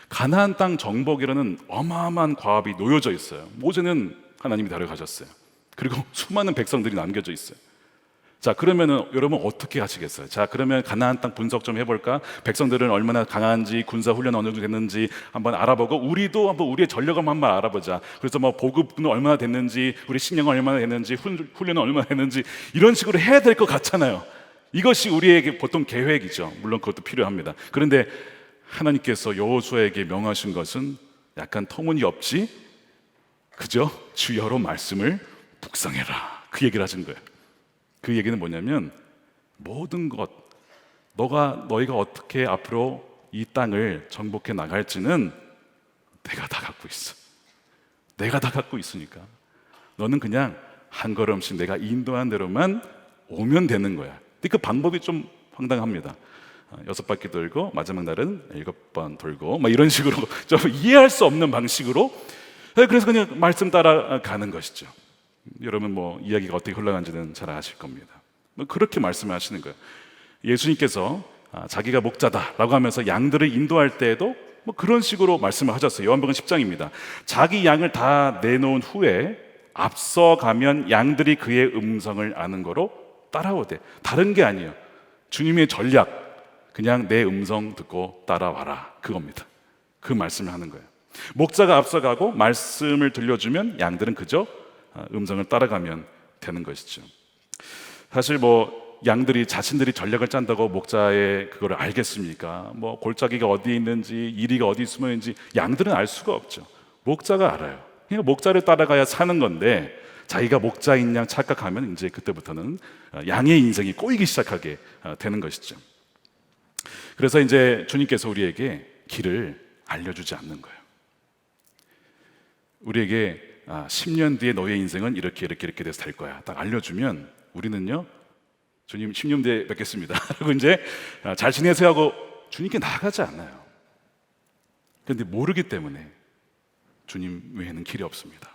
가나안 땅 정복이라는 어마어마한 과업이 놓여져 있어요. 모세는 하나님이 데려가셨어요. 그리고 수많은 백성들이 남겨져 있어요. 자, 그러면은 여러분 어떻게 하시겠어요? 자, 그러면 가나안 땅 분석 좀 해볼까? 백성들은 얼마나 강한지, 군사 훈련 어느 정도 됐는지 한번 알아보고, 우리도 한번 우리의 전력을 한번 알아보자. 그래서 뭐 보급은 얼마나 됐는지, 우리 식량은 얼마나 됐는지, 훈련은 얼마나 됐는지, 이런 식으로 해야 될 것 같잖아요. 이것이 우리에게 보통 계획이죠. 물론 그것도 필요합니다. 그런데 하나님께서 여호수아에게 명하신 것은 약간 터무니없지, 그죠? 주여로 말씀을 묵상해라, 그 얘기를 하신 거예요. 그 얘기는 뭐냐면, 모든 것, 너희가 어떻게 앞으로 이 땅을 정복해 나갈지는 내가 다 갖고 있어. 내가 다 갖고 있으니까 너는 그냥 한 걸음씩 내가 인도한 대로만 오면 되는 거야. 근데 그 방법이 좀 황당합니다. 6바퀴 돌고 마지막 날은 7번 돌고 막 이런 식으로 좀 이해할 수 없는 방식으로, 그래서 그냥 말씀 따라가는 것이죠. 여러분 뭐 이야기가 어떻게 흘러간지는 잘 아실 겁니다. 뭐 그렇게 말씀하시는 거예요. 예수님께서 자기가 목자다라고 하면서 양들을 인도할 때에도 뭐 그런 식으로 말씀을 하셨어요. 요한복음 10장입니다. 자기 양을 다 내놓은 후에 앞서가면 양들이 그의 음성을 아는 거로 따라오되, 다른 게 아니에요. 주님의 전략, 그냥 내 음성 듣고 따라와라, 그겁니다. 그 말씀을 하는 거예요. 목자가 앞서가고 말씀을 들려주면 양들은 그저 음성을 따라가면 되는 것이죠. 사실 뭐 양들이 자신들이 전략을 짠다고 목자의 그거를 알겠습니까? 뭐 골짜기가 어디에 있는지, 이리가 어디 숨어 있는지 양들은 알 수가 없죠. 목자가 알아요. 그러니까 목자를 따라가야 사는 건데, 자기가 목자인 양 착각하면 이제 그때부터는 양의 인생이 꼬이기 시작하게 되는 것이죠. 그래서 이제 주님께서 우리에게 길을 알려주지 않는 거예요. 우리에게 10년 뒤에 너의 인생은 이렇게 돼서 될 거야, 딱 알려주면 우리는요, 주님 10년 뒤에 뵙겠습니다 그리고 이제 잘 지내세요 하고 주님께 나가지 않아요. 그런데 모르기 때문에 주님 외에는 길이 없습니다.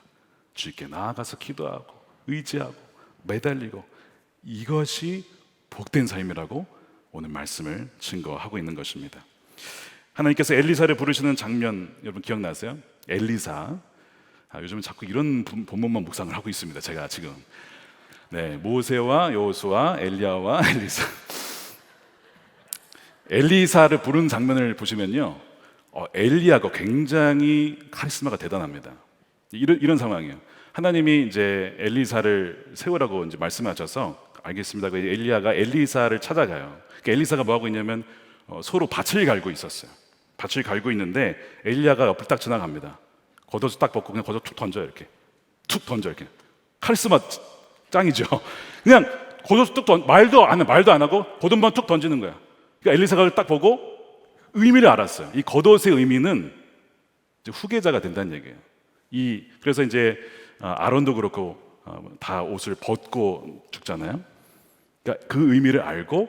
주님께 나아가서 기도하고 의지하고 매달리고, 이것이 복된 삶이라고 오늘 말씀을 증거하고 있는 것입니다. 하나님께서 엘리사를 부르시는 장면 여러분 기억나세요? 엘리사, 요즘은 자꾸 이런 본문만 묵상을 하고 있습니다. 제가 지금 모세와 여호수아, 엘리야와 엘리사, 엘리사를 부른 장면을 보시면요, 엘리야가 굉장히 카리스마가 대단합니다. 이런 상황이에요. 하나님이 이제 엘리사를 세우라고 이제 말씀하셔서 알겠습니다. 엘리야가 엘리사를 찾아가요. 그러니까 엘리사가 뭐 하고 있냐면 서로 밭을 갈고 있었어요. 밭을 갈고 있는데 엘리야가 옆을 딱 지나갑니다. 겉옷을 딱 벗고 그냥 겉옷 툭 던져요. 툭 던져, 이렇게. 카리스마 짱이죠. 그냥 겉옷을 툭 말도 안 하고 겉옷만 툭 던지는 거야. 그러니까 엘리사가 딱 보고 의미를 알았어요. 이 겉옷의 의미는 이제 후계자가 된다는 얘기예요. 그래서 이제 아론도 그렇고 다 옷을 벗고 죽잖아요. 그러니까 그 의미를 알고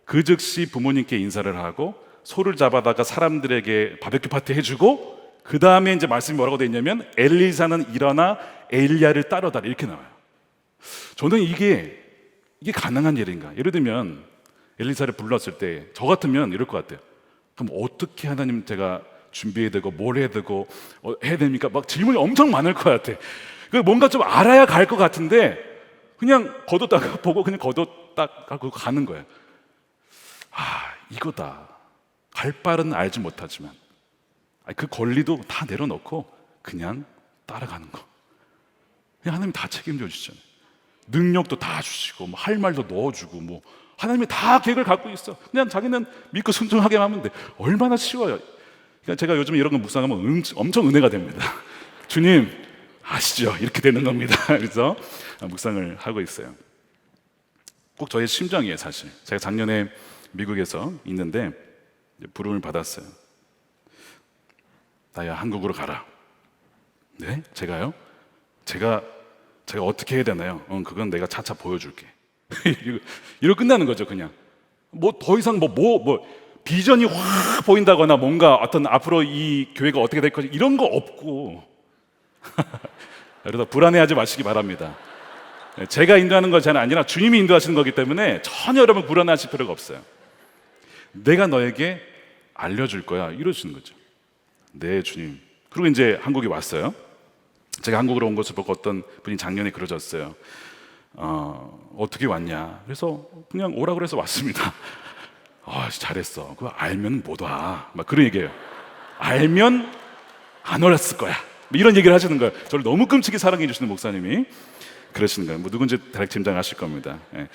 그 즉시 부모님께 인사를 하고 소를 잡아다가 사람들에게 바베큐 파티 해주고, 그 다음에 이제 말씀이 뭐라고 되어 있냐면 엘리사는 일어나 엘리야를 따르더라, 이렇게 나와요. 저는 이게 가능한 일인가? 예를 들면 엘리사를 불렀을 때 저 같으면 이럴 것 같아요. 그럼 어떻게 하나님 제가 준비해야 되고 뭘 해야 되고 해야 됩니까? 막 질문이 엄청 많을 것 같아. 뭔가 좀 알아야 갈 것 같은데 그냥 겉옷 딱 보고 그냥 겉옷 딱 갖고 가는 거예요. 이거다. 갈 바는 알지 못하지만 그 권리도 다 내려놓고 그냥 따라가는 거. 그냥 하나님이 다 책임져 주시잖아요. 능력도 다 주시고 뭐 할 말도 넣어주고 뭐 하나님이 다 계획을 갖고 있어. 그냥 자기는 믿고 순종하게 하면 돼. 얼마나 쉬워요. 그러니까 제가 요즘 이런 거 묵상하면 엄청 은혜가 됩니다. 주님 아시죠? 이렇게 되는 겁니다. 그래서 묵상을 하고 있어요. 꼭 저의 심정이에요. 사실 제가 작년에 미국에서 있는데 부름을 받았어요. 나야 한국으로 가라. 네? 제가요? 제가 어떻게 해야 되나요? 그건 내가 차차 보여줄게. 이러고 끝나는 거죠. 그냥 뭐 더 이상 뭐 비전이 확 보인다거나 뭔가 어떤 앞으로 이 교회가 어떻게 될 거지 이런 거 없고 그래서 불안해하지 마시기 바랍니다. 제가 인도하는 것이 아니라 주님이 인도하시는 거기 때문에 전혀 여러분 불안하실 필요가 없어요. 내가 너에게 알려줄 거야 이러시는 거죠. 네 주님. 그리고 이제 한국에 왔어요. 제가 한국으로 온 것을 보고 어떤 분이 작년에 그러셨어요. 어떻게 왔냐. 그래서 그냥 오라 그래서 왔습니다. 잘했어. 그거 알면 못 와. 막 그런 얘기예요. 알면 안 왔을 거야. 이런 얘기를 하시는 거예요. 저를 너무 끔찍이 사랑해 주시는 목사님이 그러시는 거예요. 누군지 대략 짐작하실 겁니다. 예.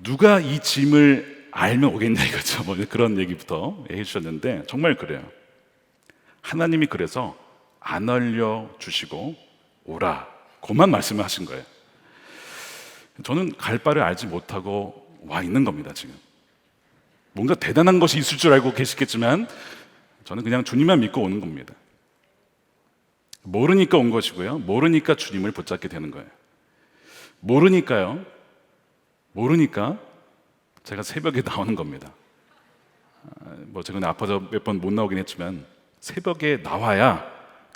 누가 이 짐을 알면 오겠냐 이거죠. 그런 얘기부터 해주셨는데 정말 그래요. 하나님이 그래서 안 알려주시고 오라 그만 말씀을 하신 거예요. 저는 갈 바를 알지 못하고 와 있는 겁니다. 지금 뭔가 대단한 것이 있을 줄 알고 계시겠지만 저는 그냥 주님만 믿고 오는 겁니다. 모르니까 온 것이고요, 모르니까 주님을 붙잡게 되는 거예요. 모르니까 제가 새벽에 나오는 겁니다. 최근에 아파서 몇 번 못 나오긴 했지만 새벽에 나와야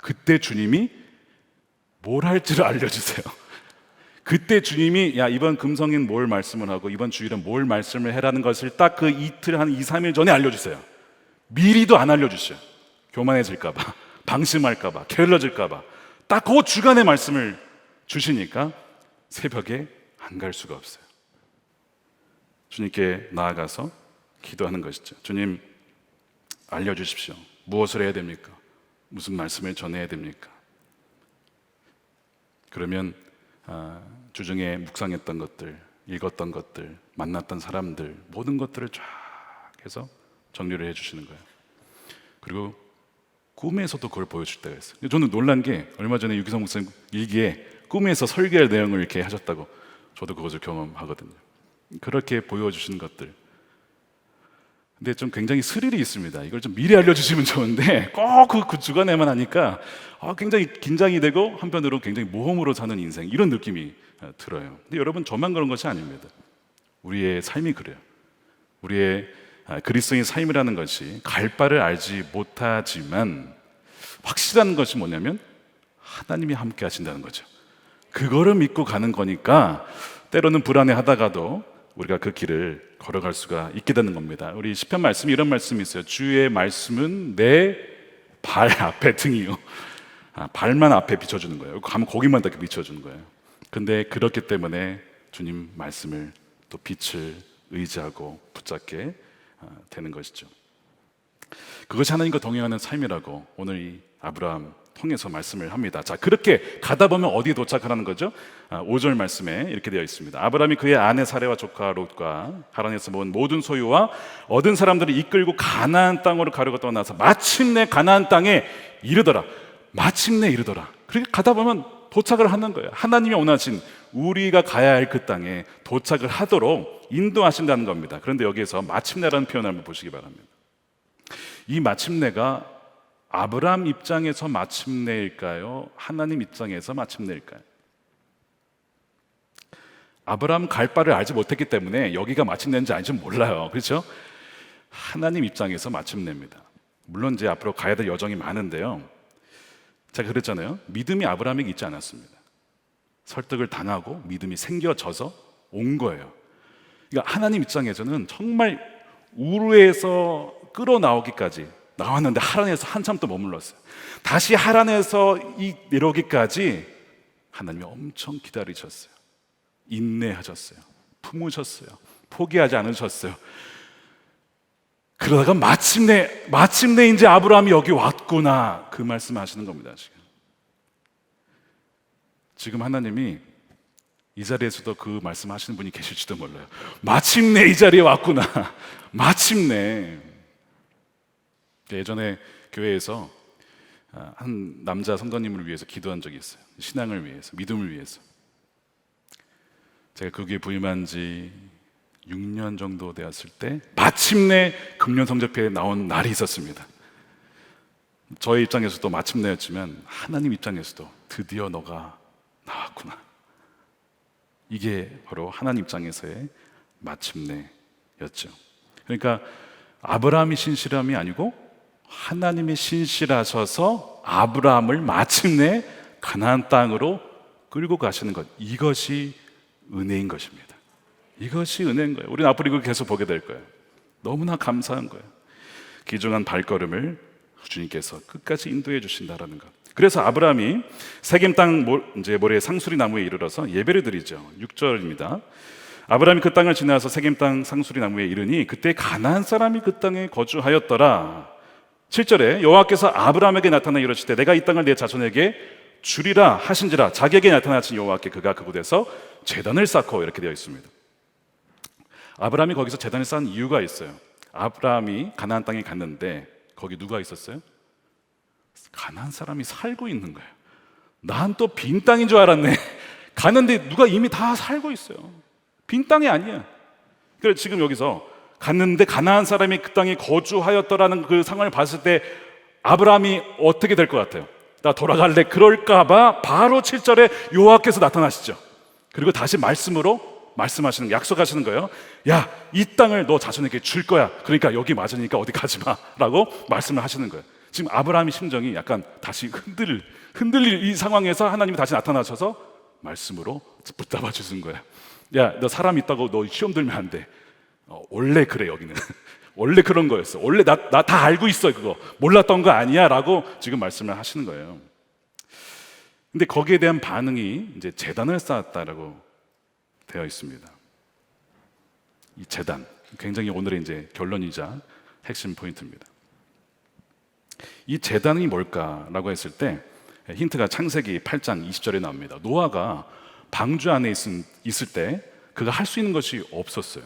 그때 주님이 뭘 할지를 알려주세요. 그때 주님이 야 이번 금성인 뭘 말씀을 하고 이번 주일은 뭘 말씀을 해라는 것을 딱 그 이틀 한 2, 3일 전에 알려주세요. 미리도 안 알려주셔요. 교만해질까 봐, 방심할까 봐, 게을러질까 봐. 딱 그 주간의 말씀을 주시니까 새벽에 안 갈 수가 없어요. 주님께 나아가서 기도하는 것이죠. 주님 알려주십시오. 무엇을 해야 됩니까? 무슨 말씀을 전해야 됩니까? 그러면 주중에 묵상했던 것들, 읽었던 것들, 만났던 사람들 모든 것들을 쫙 해서 정리를 해주시는 거예요. 그리고 꿈에서도 그걸 보여줄 때가 있어요. 저는 놀란 게 얼마 전에 유기성 목사님 일기에 꿈에서 설교할 내용을 이렇게 하셨다고 저도 그것을 경험하거든요. 그렇게 보여주시는 것들. 근데 좀 굉장히 스릴이 있습니다. 이걸 좀 미리 알려주시면 좋은데 꼭 그 주간에만 하니까 굉장히 긴장이 되고 한편으로 굉장히 모험으로 사는 인생 이런 느낌이 들어요. 근데 여러분 저만 그런 것이 아닙니다. 우리의 삶이 그래요. 우리의 그리스도인 삶이라는 것이 갈 바를 알지 못하지만 확실한 것이 뭐냐면 하나님이 함께 하신다는 거죠. 그거를 믿고 가는 거니까 때로는 불안해하다가도 우리가 그 길을 걸어갈 수가 있게 되는 겁니다. 우리 시편 말씀에 이런 말씀이 있어요. 주의 말씀은 내 발 앞에 등이요. 발만 앞에 비춰주는 거예요. 가면 거기만 이렇게 비춰주는 거예요. 근데 그렇기 때문에 주님 말씀을 또 빛을 의지하고 붙잡게 되는 것이죠. 그것이 하나님과 동행하는 삶이라고 오늘 이 아브라함 통해서 말씀을 합니다. 자, 그렇게 가다 보면 어디에 도착하라는 거죠? 5절 말씀에 이렇게 되어 있습니다. 아브라함이 그의 아내 사레와 조카 롯과 하란에서 모은 모든 소유와 얻은 사람들을 이끌고 가나안 땅으로 가려고 떠나서 마침내 가나안 땅에 이르더라. 마침내 이르더라. 그렇게 가다 보면 도착을 하는 거예요. 하나님이 원하신 우리가 가야 할 그 땅에 도착을 하도록 인도하신다는 겁니다. 그런데 여기에서 마침내라는 표현을 한번 보시기 바랍니다. 이 마침내가 아브라함 입장에서 마침내일까요? 하나님 입장에서 마침내일까요? 아브라함 갈 바를 알지 못했기 때문에 여기가 마침내인지 아닌지 몰라요. 그렇죠? 하나님 입장에서 마침내입니다. 물론 이제 앞으로 가야 될 여정이 많은데요. 제가 그랬잖아요. 믿음이 아브라함에게 있지 않았습니다. 설득을 당하고 믿음이 생겨져서 온 거예요. 그러니까 하나님 입장에서는 정말 우르에서 끌어나오기까지 나왔는데 하란에서 한참 또 머물렀어요. 다시 하란에서 내려오기까지 하나님이 엄청 기다리셨어요. 인내하셨어요. 품으셨어요. 포기하지 않으셨어요. 그러다가 마침내 이제 아브라함이 여기 왔구나 그 말씀을 하시는 겁니다. 지금 하나님이 이 자리에서도 그 말씀하시는 분이 계실지도 몰라요. 마침내 이 자리에 왔구나. 마침내. 예전에 교회에서 한 남자 성도님을 위해서 기도한 적이 있어요. 신앙을 위해서, 믿음을 위해서. 제가 거기에 부임한 지 6년 정도 되었을 때 마침내 금년 성적표에 나온 날이 있었습니다. 저의 입장에서도 마침내였지만 하나님 입장에서도 드디어 너가 나왔구나. 이게 바로 하나님 입장에서의 마침내였죠. 그러니까 아브라함이 신실함이 아니고 하나님이 신실하셔서 아브라함을 마침내 가나안 땅으로 끌고 가시는 것, 이것이 은혜인 것입니다. 이것이 은혜인 거예요. 우리는 앞으로 이걸 계속 보게 될 거예요. 너무나 감사한 거예요. 귀중한 발걸음을 주님께서 끝까지 인도해 주신다라는 것. 그래서 아브라함이 세겜 땅 모래 상수리 나무에 이르러서 예배를 드리죠. 6절입니다. 아브라함이 그 땅을 지나서 세겜 땅 상수리 나무에 이르니 그때 가나안 사람이 그 땅에 거주하였더라. 7절에 여호와께서 아브라함에게 나타나 이르시되 내가 이 땅을 내 자손에게 주리라 하신지라. 자기에게 나타나신 여호와께 그가 그곳에서 제단을 쌓고, 이렇게 되어 있습니다. 아브라함이 거기서 제단을 쌓은 이유가 있어요. 아브라함이 가나안 땅에 갔는데 거기 누가 있었어요? 가나안 사람이 살고 있는 거예요. 난 또 빈 땅인 줄 알았네. 갔는데 누가 이미 다 살고 있어요. 빈 땅이 아니야. 그래서 지금 여기서 갔는데 가나안 사람이 그 땅에 거주하였더라는 그 상황을 봤을 때 아브라함이 어떻게 될 것 같아요? 나 돌아갈래. 그럴까 봐 바로 7절에 여호와께서 나타나시죠. 그리고 다시 말씀으로 말씀하시는, 약속하시는 거예요. 야, 이 땅을 너 자손에게 줄 거야. 그러니까 여기 맞으니까 어디 가지 마 라고 말씀을 하시는 거예요. 지금 아브라함의 심정이 약간 다시 흔들릴 이 상황에서 하나님이 다시 나타나셔서 말씀으로 붙잡아 주신 거예요. 야, 너 사람 있다고 너 시험 들면 안 돼. 원래 그래. 여기는 원래 그런 거였어. 원래 나 다 알고 있어. 그거 몰랐던 거 아니야 라고 지금 말씀을 하시는 거예요. 근데 거기에 대한 반응이 이제 제단을 쌓았다라고 되어 있습니다. 이 제단, 굉장히 오늘의 이제 결론이자 핵심 포인트입니다. 이 제단이 뭘까라고 했을 때 힌트가 창세기 8장 20절에 나옵니다. 노아가 방주 안에 있을 때 그가 할 수 있는 것이 없었어요.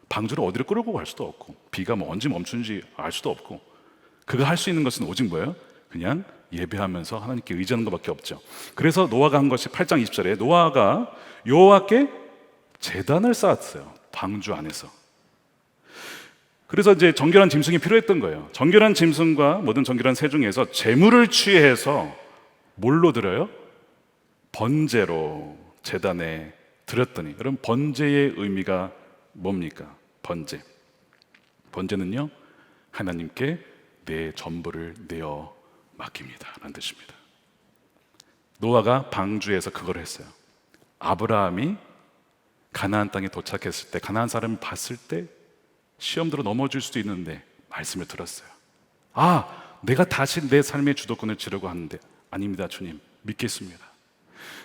방주를 어디로 끌고 갈 수도 없고, 비가 뭐 언제 멈추는지 알 수도 없고, 그가 할 수 있는 것은 오직 뭐예요? 그냥 예배하면서 하나님께 의지하는 것밖에 없죠. 그래서 노아가 한 것이 8장 20절에 노아가 여호와께 제단을 쌓았어요. 방주 안에서. 그래서 이제 정결한 짐승이 필요했던 거예요. 정결한 짐승과 모든 정결한 새 중에서 제물을 취해서 뭘로 드려요? 번제로 제단에 드렸더니, 여러분 번제의 의미가 뭡니까? 번제는요, 하나님께 내 전부를 내어 맡깁니다 라는 뜻입니다. 노아가 방주에서 그걸 했어요. 아브라함이 가나안 땅에 도착했을 때, 가나안 사람을 봤을 때 시험대로 넘어질 수도 있는데 말씀을 들었어요. 아, 내가 다시 내 삶의 주도권을 지려고 하는데, 아닙니다 주님, 믿겠습니다.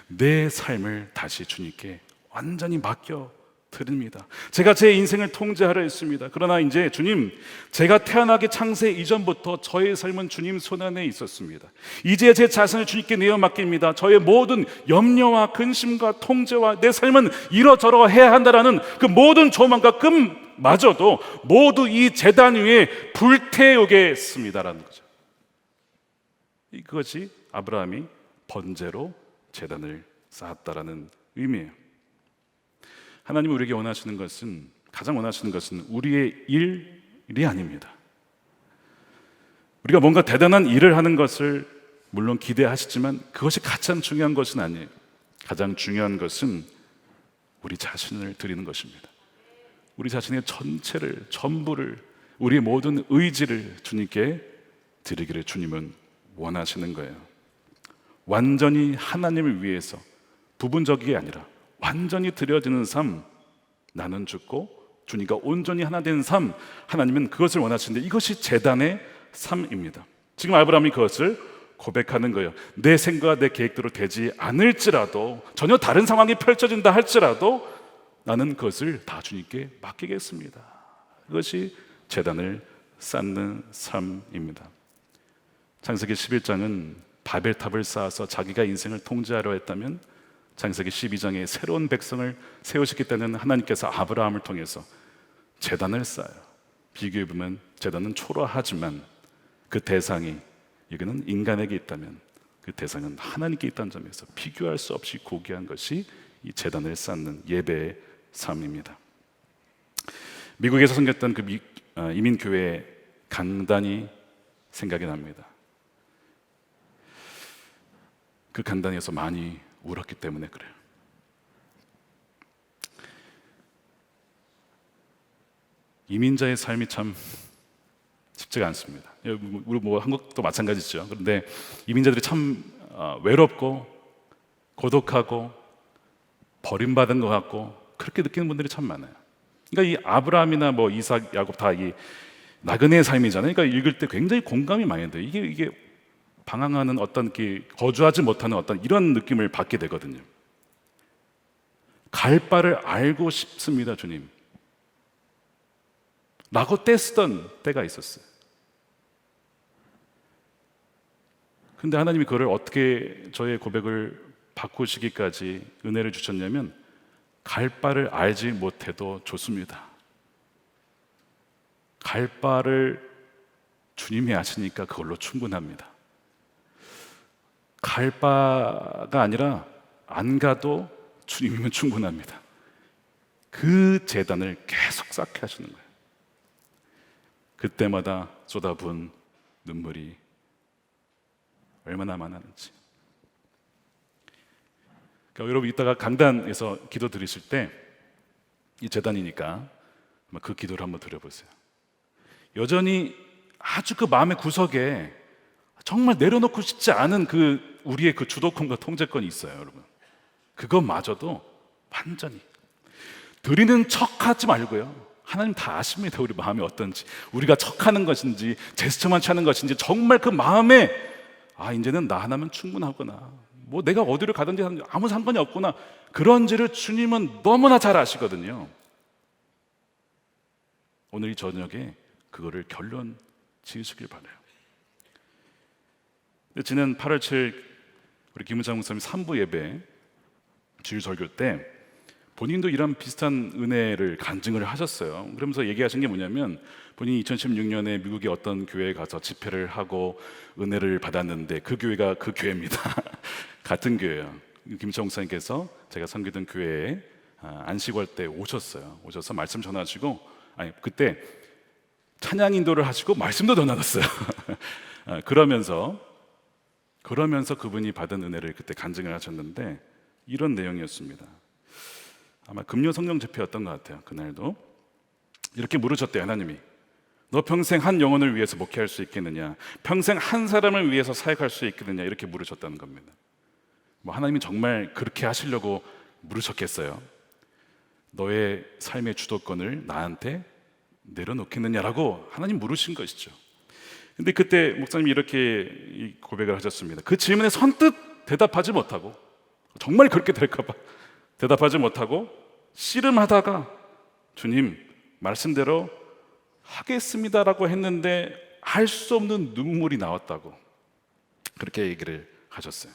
내 삶을 다시 주님께 완전히 맡겨 드립니다. 제가 제 인생을 통제하려 했습니다. 그러나 이제 주님, 제가 태어나기 창세 이전부터 저의 삶은 주님 손안에 있었습니다. 이제 제 자신을 주님께 내어 맡깁니다. 저의 모든 염려와 근심과 통제와 내 삶은 이러저러 해야 한다라는 그 모든 조망과 꿈마저도 모두 이 제단 위에 불태우겠습니다라는 거죠. 이것이 아브라함이 번제로 제단을 쌓았다라는 의미예요. 하나님이 우리에게 원하시는 것은, 가장 원하시는 것은 우리의 일이 아닙니다. 우리가 뭔가 대단한 일을 하는 것을 물론 기대하시지만 그것이 가장 중요한 것은 아니에요. 가장 중요한 것은 우리 자신을 드리는 것입니다. 우리 자신의 전체를, 전부를, 우리의 모든 의지를 주님께 드리기를 주님은 원하시는 거예요. 완전히 하나님을 위해서, 부분적이 아니라 완전히 드려지는 삶, 나는 죽고 주님과 온전히 하나 된 삶, 하나님은 그것을 원하시는데 이것이 제단의 삶입니다. 지금 아브라함이 그것을 고백하는 거예요. 내 생각과 내 계획대로 되지 않을지라도, 전혀 다른 상황이 펼쳐진다 할지라도 나는 그것을 다 주님께 맡기겠습니다. 그것이 제단을 쌓는 삶입니다. 창세기 11장은 바벨탑을 쌓아서 자기가 인생을 통제하려 했다면, 창세기 12장에 새로운 백성을 세우시겠다는 하나님께서 아브라함을 통해서 제단을 쌓아요. 비교해보면 제단은 초라하지만 그 대상이, 여기는 인간에게 있다면 그 대상은 하나님께 있다는 점에서 비교할 수 없이 고귀한 것이 이 제단을 쌓는 예배의 삶입니다. 미국에서 섬겼던 그 이민교회 강단이 생각이 납니다. 그 강단에서 많이 울었기 때문에 그래요. 이민자의 삶이 참 쉽지가 않습니다. 우리 뭐 한국도 마찬가지죠. 그런데 이민자들이 참 외롭고 고독하고 버림받은 것 같고 그렇게 느끼는 분들이 참 많아요. 그러니까 이 아브라함이나 뭐 이삭, 야곱 다 이 나그네의 삶이잖아요. 그러니까 읽을 때 굉장히 공감이 많이 돼요. 이게 방황하는 어떤 거주하지 못하는 어떤 이런 느낌을 받게 되거든요. 갈 바를 알고 싶습니다, 주님. 라고 떼쓰던 때가 있었어요. 근데 하나님이 그걸 어떻게 저의 고백을 바꾸시기까지 은혜를 주셨냐면, 갈 바를 알지 못해도 좋습니다. 갈 바를 주님이 아시니까 그걸로 충분합니다. 갈 바가 아니라 안 가도 주님이면 충분합니다. 그 재단을 계속 쌓게 하시는 거예요. 그때마다 쏟아부은 눈물이 얼마나 많았는지. 그러니까 여러분 이따가 강단에서 기도 드리실 때 이 재단이니까 그 기도를 한번 드려보세요. 여전히 아주 그 마음의 구석에 정말 내려놓고 싶지 않은 우리의 주도권과 통제권이 있어요, 여러분. 그것마저도 완전히 드리는 척하지 말고요. 하나님 다 아십니다. 우리 마음이 어떤지, 우리가 척하는 것인지 제스처만 취하는 것인지, 정말 그 마음에 이제는 나 하나면 충분하구나, 뭐 내가 어디를 가든지 아무 상관이 없구나, 그런지를 주님은 너무나 잘 아시거든요. 오늘 이 저녁에 그거를 결론 지으시길 바라요. 지난 8월 7일 우리 김은장 목사님 3부 예배 주일 설교 때 본인도 이런 비슷한 은혜를 간증을 하셨어요. 그러면서 얘기하신 게 뭐냐면, 본인이 2016년에 미국의 어떤 교회에 가서 집회를 하고 은혜를 받았는데 그 교회가 그 교회입니다. 같은 교회예요. 김은장 목사님께서 제가 섬기던 교회에 안식월 때 오셔서 말씀 전하시고, 그때 찬양 인도를 하시고 말씀도 더 나눴어요. 그러면서 그분이 받은 은혜를 그때 간증을 하셨는데 이런 내용이었습니다. 아마 금요 성령 집회였던 것 같아요. 그날도 이렇게 물으셨대요. 하나님이, 너 평생 한 영혼을 위해서 목회할 수 있겠느냐, 평생 한 사람을 위해서 사역할 수 있겠느냐, 이렇게 물으셨다는 겁니다. 하나님이 정말 그렇게 하시려고 물으셨겠어요? 너의 삶의 주도권을 나한테 내려놓겠느냐라고 하나님 물으신 것이죠. 근데 그때 목사님이 이렇게 고백을 하셨습니다. 그 질문에 선뜻 대답하지 못하고, 정말 그렇게 될까봐 대답하지 못하고 씨름하다가 주님 말씀대로 하겠습니다라고 했는데 할 수 없는 눈물이 나왔다고 그렇게 얘기를 하셨어요.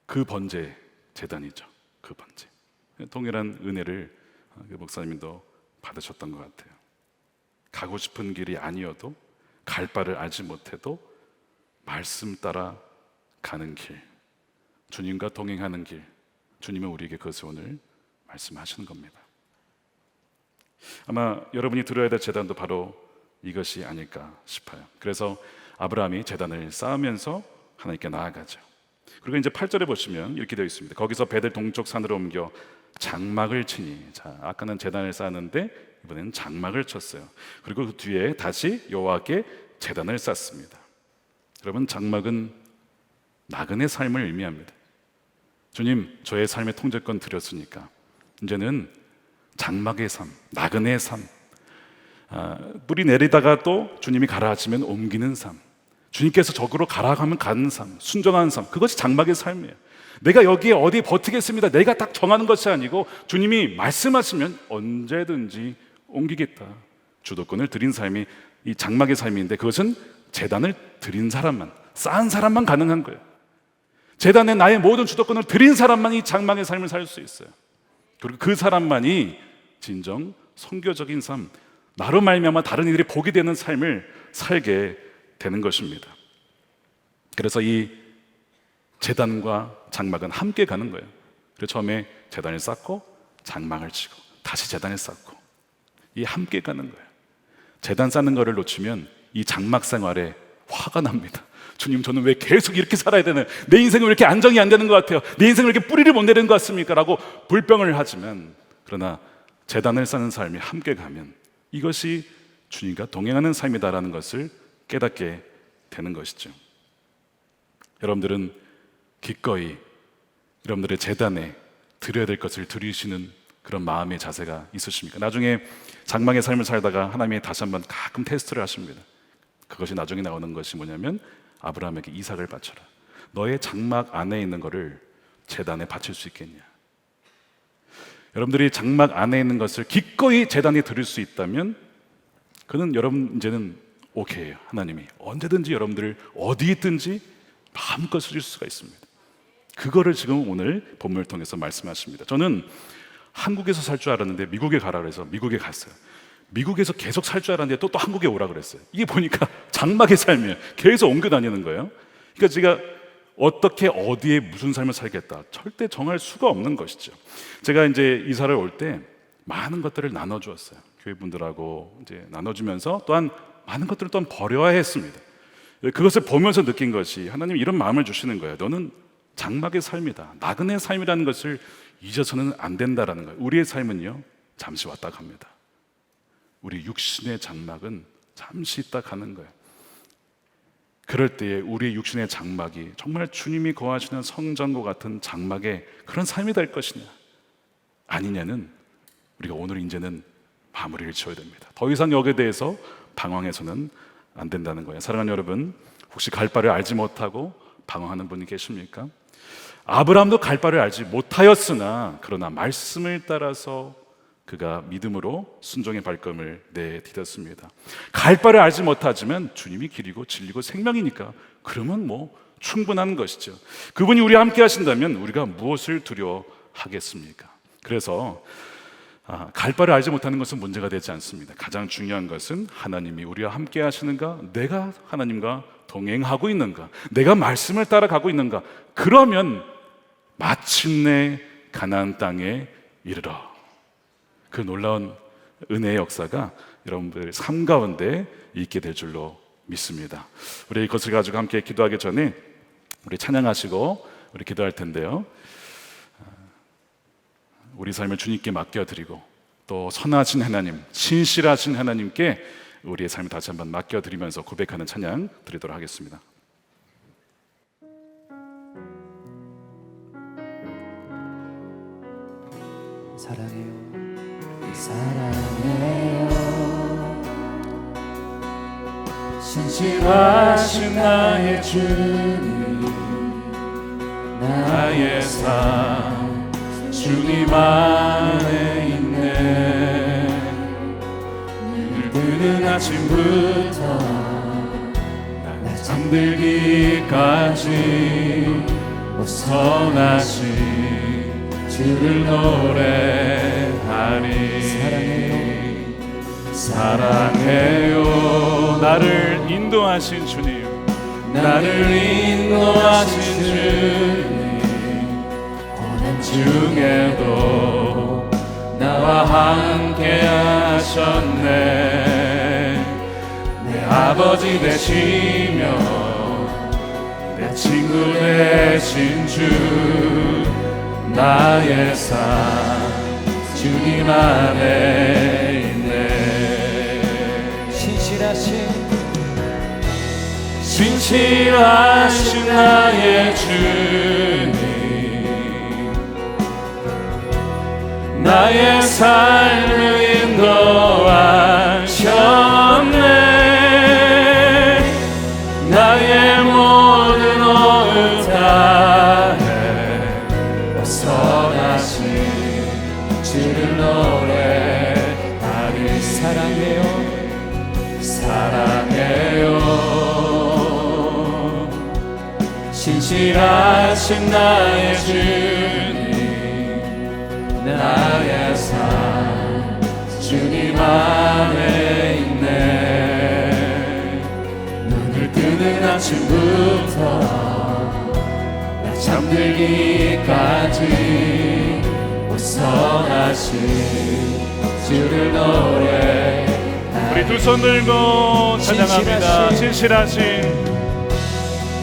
그 번제 재단이죠. 그 번제. 동일한 은혜를 그 목사님도 받으셨던 것 같아요. 가고 싶은 길이 아니어도, 갈 바를 알지 못해도 말씀 따라 가는 길, 주님과 동행하는 길, 주님은 우리에게 그것을 오늘 말씀하시는 겁니다. 아마 여러분이 들어야 될 제단도 바로 이것이 아닐까 싶어요. 그래서 아브라함이 제단을 쌓으면서 하나님께 나아가죠. 그리고 이제 8절에 보시면 이렇게 되어 있습니다. 거기서 베델 동쪽 산으로 옮겨 장막을 치니, 아까는 제단을 쌓았는데 이번에는 장막을 쳤어요. 그리고 그 뒤에 다시 여호와께 제단을 쌓습니다. 여러분, 장막은 나그네 삶을 의미합니다. 주님, 저의 삶의 통제권 드렸으니까 이제는 장막의 삶, 나그네의 삶, 뿌리 내리다가 또 주님이 가라 하시면 옮기는 삶, 주님께서 적으로 가라 하면 가는 삶, 순종하는 삶, 그것이 장막의 삶이에요. 내가 여기에 어디 버티겠습니다, 내가 딱 정하는 것이 아니고 주님이 말씀하시면 언제든지 옮기겠다, 주도권을 드린 삶이 이 장막의 삶인데, 그것은 제단을 드린 사람만, 쌓은 사람만 가능한 거예요. 제단에 나의 모든 주도권을 드린 사람만 이 장막의 삶을 살 수 있어요. 그리고 그 사람만이 진정 선교적인 삶, 나로 말미암아 다른 이들이 보게 되는 삶을 살게 되는 것입니다. 그래서 이 제단과 장막은 함께 가는 거예요. 그래서 처음에 제단을 쌓고 장막을 치고 다시 제단을 쌓고, 이 함께 가는 거예요. 제단 쌓는 거를 놓치면 이 장막 생활에 화가 납니다. 주님, 저는 왜 계속 이렇게 살아야 되는, 내 인생은 왜 이렇게 안정이 안 되는 것 같아요, 내 인생은 왜 이렇게 뿌리를 못 내리는 것 같습니까? 라고 불평을 하지만, 그러나 제단을 쌓는 삶이 함께 가면 이것이 주님과 동행하는 삶이다라는 것을 깨닫게 되는 것이죠. 여러분들은 기꺼이 여러분들의 제단에 드려야 될 것을 드리시는 그런 마음의 자세가 있으십니까? 나중에 장막의 삶을 살다가 하나님이 다시 한번 가끔 테스트를 하십니다. 그것이 나중에 나오는 것이 뭐냐면 아브라함에게 이삭을 바쳐라. 너의 장막 안에 있는 것을 제단에 바칠 수 있겠냐? 여러분들이 장막 안에 있는 것을 기꺼이 제단에 드릴 수 있다면 그는 여러분 이제는 오케이예요. 하나님이 언제든지 여러분들을 어디 있든지 마음껏 쓰실 수가 있습니다. 그거를 지금 오늘 본문을 통해서 말씀하십니다. 저는 한국에서 살 줄 알았는데 미국에 가라 그래서 미국에 갔어요. 미국에서 계속 살 줄 알았는데 또 한국에 오라 그랬어요. 이게 보니까 장막의 삶이에요. 계속 옮겨 다니는 거예요. 그러니까 제가 어떻게 어디에 무슨 삶을 살겠다 절대 정할 수가 없는 것이죠. 제가 이제 이사를 올 때 많은 것들을 나눠주었어요. 교회 분들하고 이제 나눠주면서 또한 많은 것들을 또한 버려야 했습니다. 그것을 보면서 느낀 것이 하나님 이런 마음을 주시는 거예요. 너는 장막의 삶이다. 나그네의 삶이라는 것을 잊어서는 안 된다라는 거예요. 우리의 삶은요 잠시 왔다 갑니다. 우리 육신의 장막은 잠시 있다 가는 거예요. 그럴 때에 우리의 육신의 장막이 정말 주님이 거하시는 성전과 같은 장막의 그런 삶이 될 것이냐 아니냐는 우리가 오늘 이제는 마무리를 지어야 됩니다. 더 이상 여기에 대해서 방황해서는 안 된다는 거예요. 사랑하는 여러분, 혹시 갈 바를 알지 못하고 방황하는 분이 계십니까? 아브라함도 갈 바를 알지 못하였으나 그러나 말씀을 따라서 그가 믿음으로 순종의 발걸음을 내디뎠습니다. 갈 바를 알지 못하지만 주님이 길이고 진리고 생명이니까 그러면 뭐 충분한 것이죠. 그분이 우리와 함께 하신다면 우리가 무엇을 두려워하겠습니까? 그래서 갈 바를 알지 못하는 것은 문제가 되지 않습니다. 가장 중요한 것은 하나님이 우리와 함께 하시는가, 내가 하나님과 동행하고 있는가, 내가 말씀을 따라가고 있는가. 그러면 마침내 가나안 땅에 이르러 그 놀라운 은혜의 역사가 여러분들의 삶 가운데 있게 될 줄로 믿습니다. 우리 이것을 가지고 함께 기도하기 전에 우리 찬양하시고 우리 기도할 텐데요, 우리 삶을 주님께 맡겨드리고 또 선하신 하나님, 신실하신 하나님께 우리의 삶을 다시 한번 맡겨드리면서 고백하는 찬양 드리도록 하겠습니다. 사랑해요, 사랑해요. 신실하신 나의 주님, 나의 삶 주님 안에 있네. 늘 뜨는 아침부터 날 잠들기까지 선하신 주를 노래하리. 사랑해요. 나를 인도하신 주님, 나를 인도하신 주님, 고난 중에도 나와 함께 하셨네. 내 아버지 되시며 내 친구 되신 주, 나의 삶 주님 안에 있네. 신실하신 나의 주님, 나의 삶을 인도하셨네. 나의 모든 오늘 다해 선하신 주를 노래하리. 사랑해요, 사랑해요. 신실하신 나의 주님, 나의 삶 주님 안에 있네. 눈을 뜨는 아침부터 나 잠들기까지 선하신 주를 노래. 우리 두 손 들고 찬양합니다.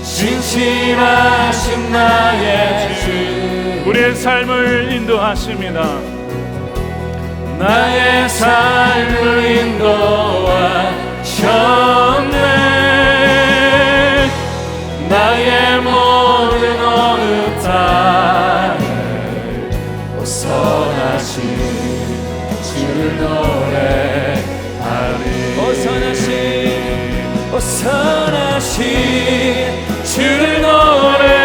신실하신 나의 주, 우리의 삶을 인도하십니다. 나의 삶을 인도하셨네. 나의 모든 어느 날 주를 노래하니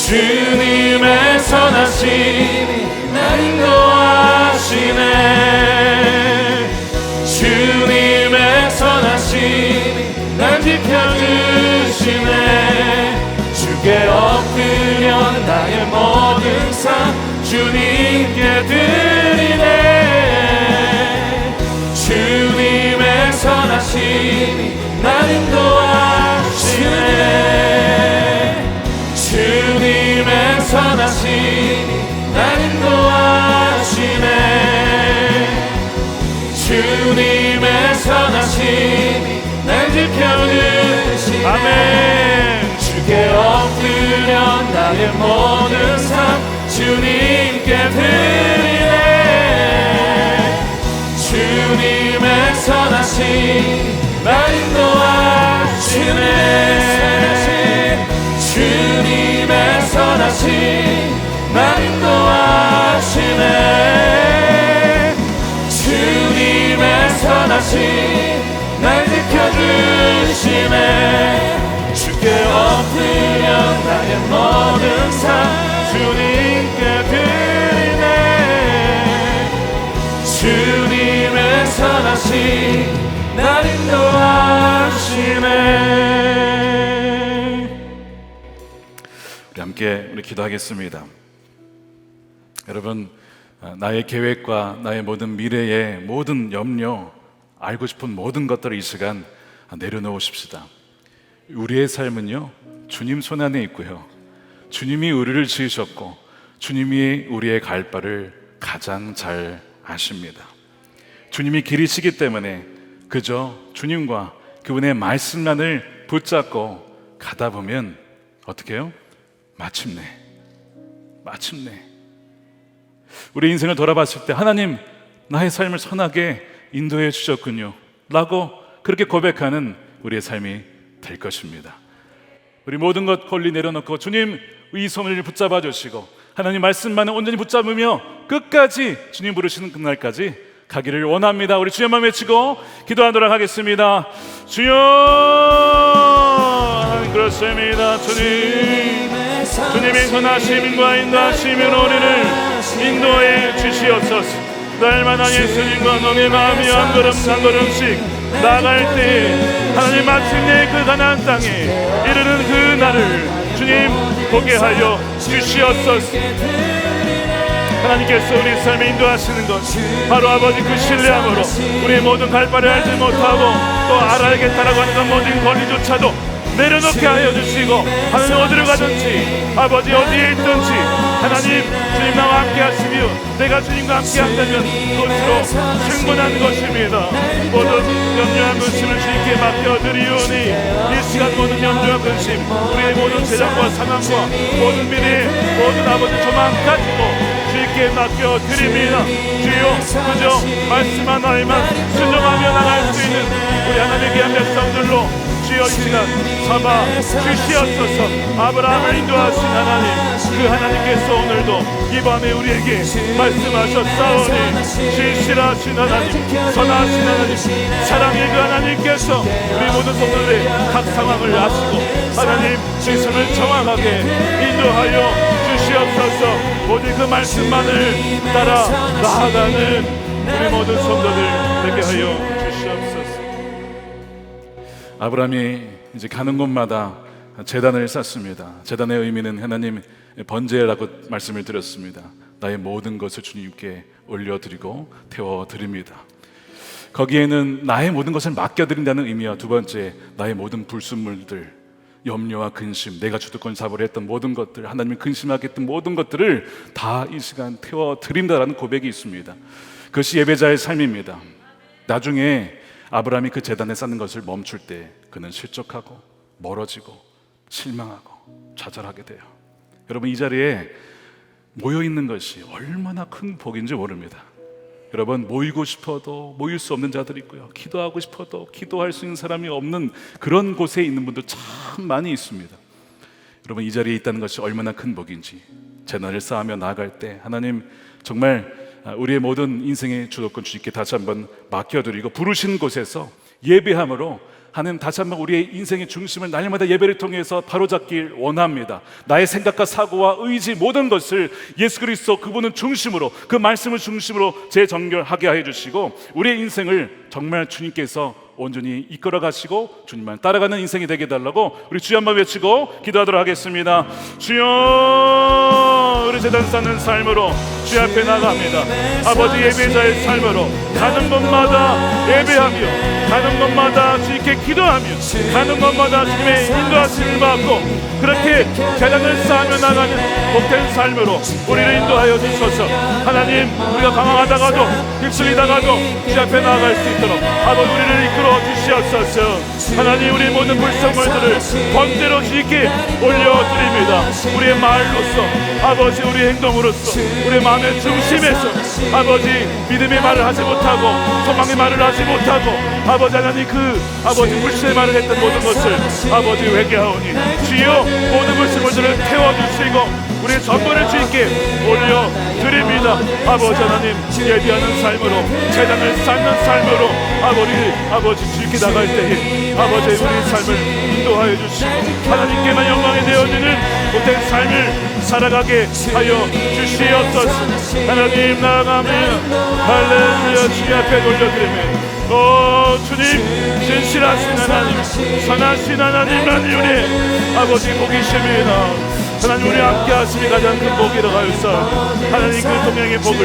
주님의 선하심이 날 인도하시네 주님의 선하심이 날 지켜주시네 주께 엎드려 나의 모든 삶 주님께 드리네 주님의 선하심이 날 인도하시네 주님의 선하심이 날 인도하시네 주님의 선하심이 날 지켜주시네 아멘 주께 엎드려 나의 모든 삶 주님께 드리네 주님의 선하심이 날 인도하시네 주님의 선하심이 날 인도하시네 주님의 선하심이 날 지켜주시네 주께 엎드려 나의 모든 삶 주님께 드리네 주님의 선하심이 날 인도하시네. 우리 함께 기도하겠습니다. 여러분, 나의 계획과 나의 모든 미래의 모든 염려, 알고 싶은 모든 것들을 이 시간 내려놓으십시다. 우리의 삶은요, 주님 손 안에 있고요, 주님이 우리를 지으셨고 주님이 우리의 갈 바를 가장 잘 아십니다. 주님이 길이시기 때문에 그저 주님과 그분의 말씀만을 붙잡고 가다 보면 어떻게 해요? 마침내 우리 인생을 돌아봤을 때 하나님 나의 삶을 선하게 인도해 주셨군요 라고 그렇게 고백하는 우리의 삶이 될 것입니다. 우리 모든 것 권리 내려놓고 주님 이 손을 붙잡아 주시고 하나님 말씀만을 온전히 붙잡으며 끝까지 주님 부르시는 그날까지 가기를 원합니다. 우리 주님만 외치고 기도하도록 하겠습니다. 주여, 그렇습니다. 주님의 선하심과 인도하심으로 우리를 인도해 주시옵소서. 날마다 예수님과 너의 마음이 한 걸음 한 걸음씩 나갈 때 하나님 마침내 그 가나안 땅에 이르는 그 날을 주님 보게 하여 주시옵소서. 하나님께서 우리 삶에 인도하시는 것 바로 아버지 그 신뢰함으로 우리의 모든 갈 바를 알지 못하고 또 알아야겠다라고 하는 것 모든 권리조차도 내려놓게 하여 주시고 하나님 어디를 가든지 아버지 어디에 있든지 하나님 주님 나와 함께 하시며 내가 주님과 함께 한다면 그것으로 충분한 것입니다. 모든 염려와 근심을 주님께 맡겨드리오니 이 시간 모든 염려와 근심 우리의 모든 재정과 상황과 모든 미래의 모든 아버지 조망 가지고 주님께 맡겨드립니다. 주여 그저 말씀 하나에만 순종하며 나갈 수 있는 우리 하나님의 귀한 백성들로 주여 이 시간 삼아 주시옵소서. 아브라함을 인도하신 하나님 그 하나님께서 오늘도 이 밤에 우리에게 말씀하셨사오니 신실하신 하나님 선하신 하나님 사랑의 그 하나님께서 우리 모든 성도들의 각 상황을 아시고 하나님 지성을 정확하게 인도하여 주시옵소서. 오직 그 말씀만을 따라 나아가는 우리 모든 성도들 되게 하여 주시옵소서. 아브라함이 이제 가는 곳마다 제단을 쌓습니다. 제단의 의미는 하나님 번제라고 말씀을 드렸습니다. 나의 모든 것을 주님께 올려드리고 태워드립니다. 거기에는 나의 모든 것을 맡겨드린다는 의미와 두 번째 나의 모든 불순물들 염려와 근심 내가 주도권 잡으려 했던 모든 것들 하나님이 근심하게 했던 모든 것들을 다 이 시간 태워드린다라는 고백이 있습니다. 그것이 예배자의 삶입니다. 나중에 아브라함이 그 제단에 쌓는 것을 멈출 때 그는 실족하고 멀어지고 실망하고 좌절하게 돼요. 여러분 이 자리에 모여있는 것이 얼마나 큰 복인지 모릅니다. 여러분 모이고 싶어도 모일 수 없는 자들이 있고요, 기도하고 싶어도 기도할 수 있는 사람이 없는 그런 곳에 있는 분들 참 많이 있습니다. 여러분 이 자리에 있다는 것이 얼마나 큰 복인지 제단을 쌓으며 나아갈 때 하나님 정말 우리의 모든 인생의 주도권 주님께 다시 한번 맡겨드리고 부르신 곳에서 예배함으로 하는 다시 한번 우리의 인생의 중심을 날마다 예배를 통해서 바로잡길 원합니다. 나의 생각과 사고와 의지 모든 것을 예수 그리스도 그분은 중심으로, 그 말씀을 중심으로 재정결하게 해주시고 우리의 인생을 정말 주님께서 온전히 이끌어 가시고 주님만 따라가는 인생이 되게 해달라고 우리 주여 한번 외치고 기도하도록 하겠습니다. 주여, 우리 제단 쌓는 삶으로 주의 앞에 나갑니다. 아버지, 예배자의 삶으로 가는 곳마다 예배하며 가는 곳마다 주님께 기도하며 가는 곳마다 주님의 인도하심을 받고 그렇게 재단을 쌓으며 나가는 복된 삶으로 우리를 인도하여 주셔서 하나님, 우리가 방황하다가도 휩쓸리다가도 주 앞에 나아갈 수 있도록 아버지 우리를 이끌어 주시옵소서. 하나님, 우리 모든 불성물들을 번제로 주님께 올려드립니다. 우리의 말로서 아버지, 우리의 행동으로서 우리의 마음의 중심에서 아버지 믿음의 말을 하지 못하고 소망의 말을 하지 못하고 아버지 하나님 그 아버지 불신의 말을 했던 모든 것을 아버지 회개하오니 주여 모든 불신물들을 태워주시고 우리의 전부를 주님께 올려드립니다. 아버지 하나님, 예배하는 삶으로 제단을 쌓는 삶으로 아버지 주님께 나갈 때에 아버지 우리의 삶을 인도하여 주시고 하나님께만 영광이 되어지는 못된 삶을 살아가게 하여 주시옵소서. 하나님 나아갑니다. 할렐루야. 주님 앞에 올려드립니다. 오 주님, 진실하신 하나님, 선하신 하나님, 우리 아버지 복이십니다. 하나님, 우리 함께 하심이 가장 큰 복이라고 하였사. 하나님 그 동행의 복을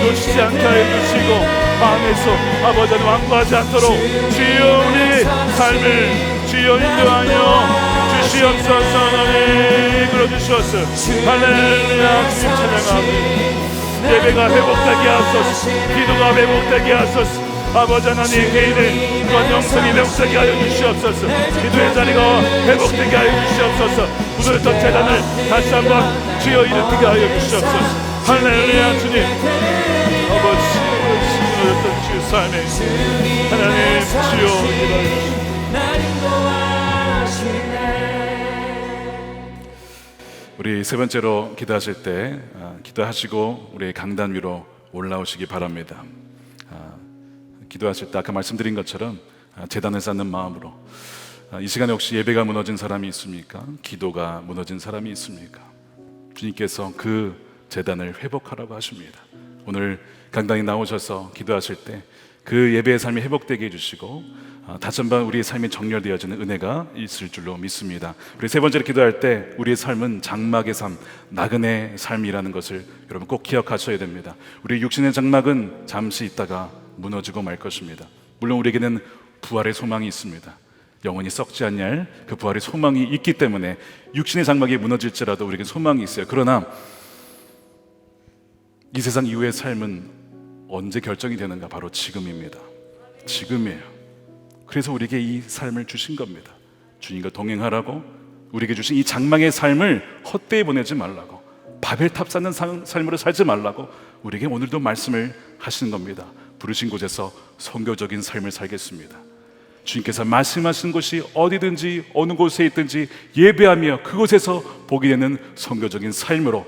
놓치지 않게 하여 주시고 마음에서 아버지 완고하지 않도록 주여 우리 삶을 주여 인도하여 주시옵소서. 하나님 이끌어 주시옵소서. 할렐루야. 주님 찬양합니다. 예배가 회복되게 하소서. 기도가 회복되게 하소서. 아버지 하나님, 개인의 또한 영성이 회복되게 하여 주시옵소서. 기도의 자리가 회복되게 하여 주시옵소서. 무너졌던 재단을 다시 한번 주여 일으키게 하여 주시옵소서. 할렐루야. 주님 아버지, 무너졌던 주의 삶에 하나님 주여 일하여 주시옵소서. 우리 세 번째로 기도하실 때 기도하시고 우리 강단 위로 올라오시기 바랍니다. 기도하실 때 아까 말씀드린 것처럼 제단을 쌓는 마음으로 이 시간에 혹시 예배가 무너진 사람이 있습니까? 기도가 무너진 사람이 있습니까? 주님께서 그 제단을 회복하라고 하십니다. 오늘 강단에 나오셔서 기도하실 때 그 예배의 삶이 회복되게 해주시고 다시 한번 우리의 삶이 정렬되어지는 은혜가 있을 줄로 믿습니다. 우리 세 번째로 기도할 때 우리의 삶은 장막의 삶, 나그네의 삶이라는 것을 여러분 꼭 기억하셔야 됩니다. 우리 육신의 장막은 잠시 있다가 무너지고 말 것입니다. 물론 우리에게는 부활의 소망이 있습니다. 영원히 썩지 않냐할 그 부활의 소망이 있기 때문에 육신의 장막이 무너질지라도 우리에게 소망이 있어요. 그러나 이 세상 이후의 삶은 언제 결정이 되는가? 바로 지금입니다. 지금이에요. 그래서 우리에게 이 삶을 주신 겁니다. 주님과 동행하라고, 우리에게 주신 이 장막의 삶을 헛되이 보내지 말라고, 바벨탑 쌓는 삶으로 살지 말라고 우리에게 오늘도 말씀을 하시는 겁니다. 부르신 곳에서 선교적인 삶을 살겠습니다. 주님께서 말씀하신 곳이 어디든지 어느 곳에 있든지 예배하며 그곳에서 보게 되는 선교적인 삶으로,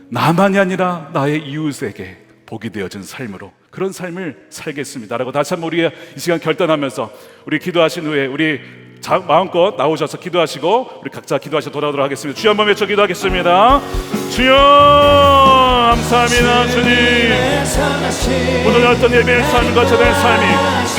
나만이 아니라 나의 이웃에게 복이 되어진 삶으로, 그런 삶을 살겠습니다 라고 다시 한번 우리가 이 시간 결단하면서 우리 기도하신 후에 우리 마음껏 나오셔서 기도하시고 우리 각자 기도하셔서 돌아오도록 하겠습니다. 주여 한번 외쳐 기도하겠습니다. 주여 감사합니다. 주님, 무너졌던 예배의 삶과 제단의 삶이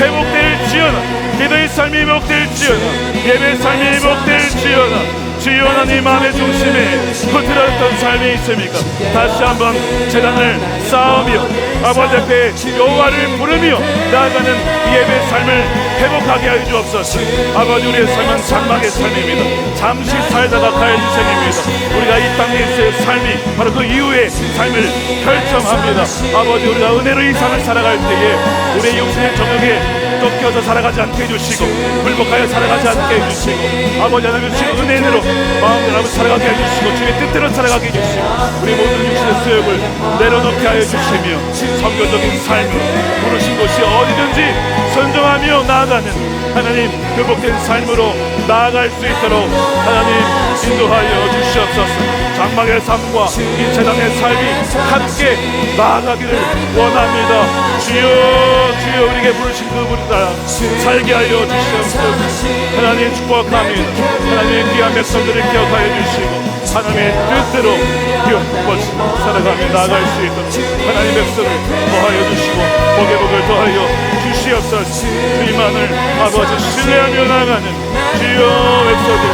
회복될지어다. 기도의 삶이 회복될지어다. 예배의 삶이 회복될지어다. 주여, 하나님 마음의 중심에 흐트러졌던 삶이 있습니까? 다시 한번 제단을 쌓으며 아버지 앞에 여호와를 부르며 나아가는 예배의 삶을 회복하게 하여 주옵소서. 아버지, 우리의 삶은 장막의 삶입니다. 잠시 살다가 갈 인생입니다. 우리가 이 땅에서의 삶이 바로 그 이후의 삶을 결정합니다. 아버지, 우리가 은혜로 이 삶을 살아갈 때에 우리의 육신의 정욕에 쫓겨서 살아가지 않게 해주시고 불복하여 살아가지 않게 해주시고 아버지 하나님 주신 은혜로 마음대로 살아가게 해주시고 주의 뜻대로 살아가게 해주시고 우리 모든 육신의 수욕을 내려놓게 하여 주시며 선교적인 삶으로 부르신 곳이 어디든지 선정하며 나아가는 하나님 회복된 삶으로 나아갈 수 있도록 하나님 인도하여 주시옵소서. 장막의 삶과 이 세상의 삶이 함께 나아가기를 원합니다. 주여 주여 우리에게 부르신 그분이다 살게 하여 주시옵소서. 하나님 축복합니다. 하나님의 귀한 백성들을 기억하여 주시고 하나님의 뜻대로 기억하시고 살아가며 나아갈 수 있도록 하나님의 백성을 더하여 주시고 복의 복을 더하여 주시옵소서. 주님만을 아버지 신뢰하며 나아가는 주여 백성들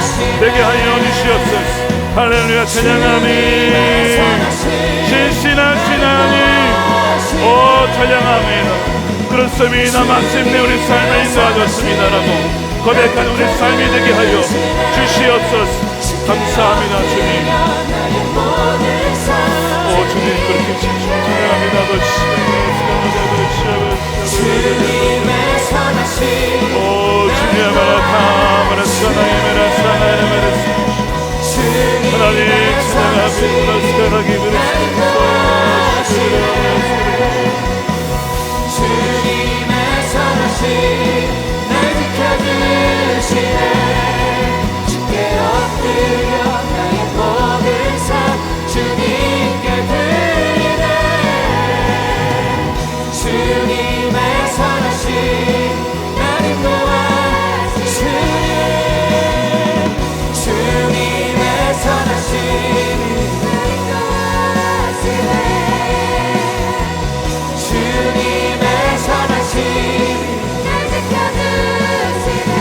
되게 하여 주시옵소서. 할렐루야 찬양하니 신실하신 하나님 오 찬양합니다. 그렇습니다. 마침내 우리 삶에 인도하셨습니다라고 고백한 우리 삶이 되게 하여 주시옵소서. 감사합니다 주님. 오 주님 그렇게 찬양합니다. 주님의 선하심 오 주님 마라카 사나이메라 사나이메라 하나님 찬양합니다. 주님의 선하심 날 지켜주시네. 주께 엎드려 나의 모든 삶 주님께 드리네. 주님의 선하심 날 인도하시네. 주님의 선하심 주님의 선하심 날 지켜주시네.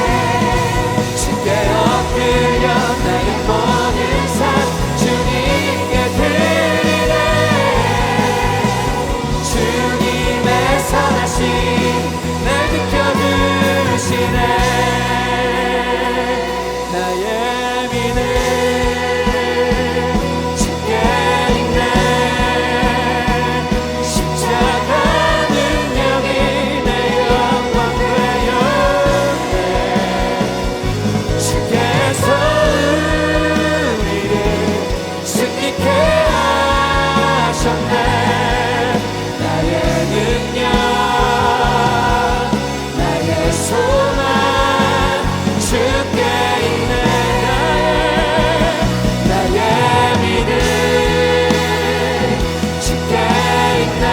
주께 엎드려 나의 모든 삶 주님께 드리네. 주님의 선하심 날 지켜주시네. 나의 믿음 주께 있네. 십자가 능력이 내 영광 되었네. 주께서 우리를 승리케 하셨네. 나의 능력 나의 소망 주께 있네. 나의 믿음 주께 있네.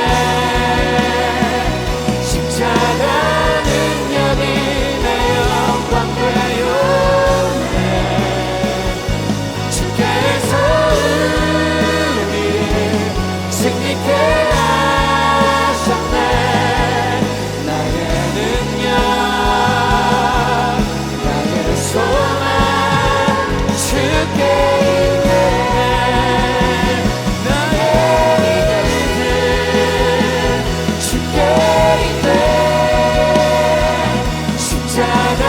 십자가 능력이 내 영광 되었네. 주께서 우리를 승리케 하셨네. 나의 능력 나의 소망 주께 있네. 나의 믿음 주께 있네. 십자가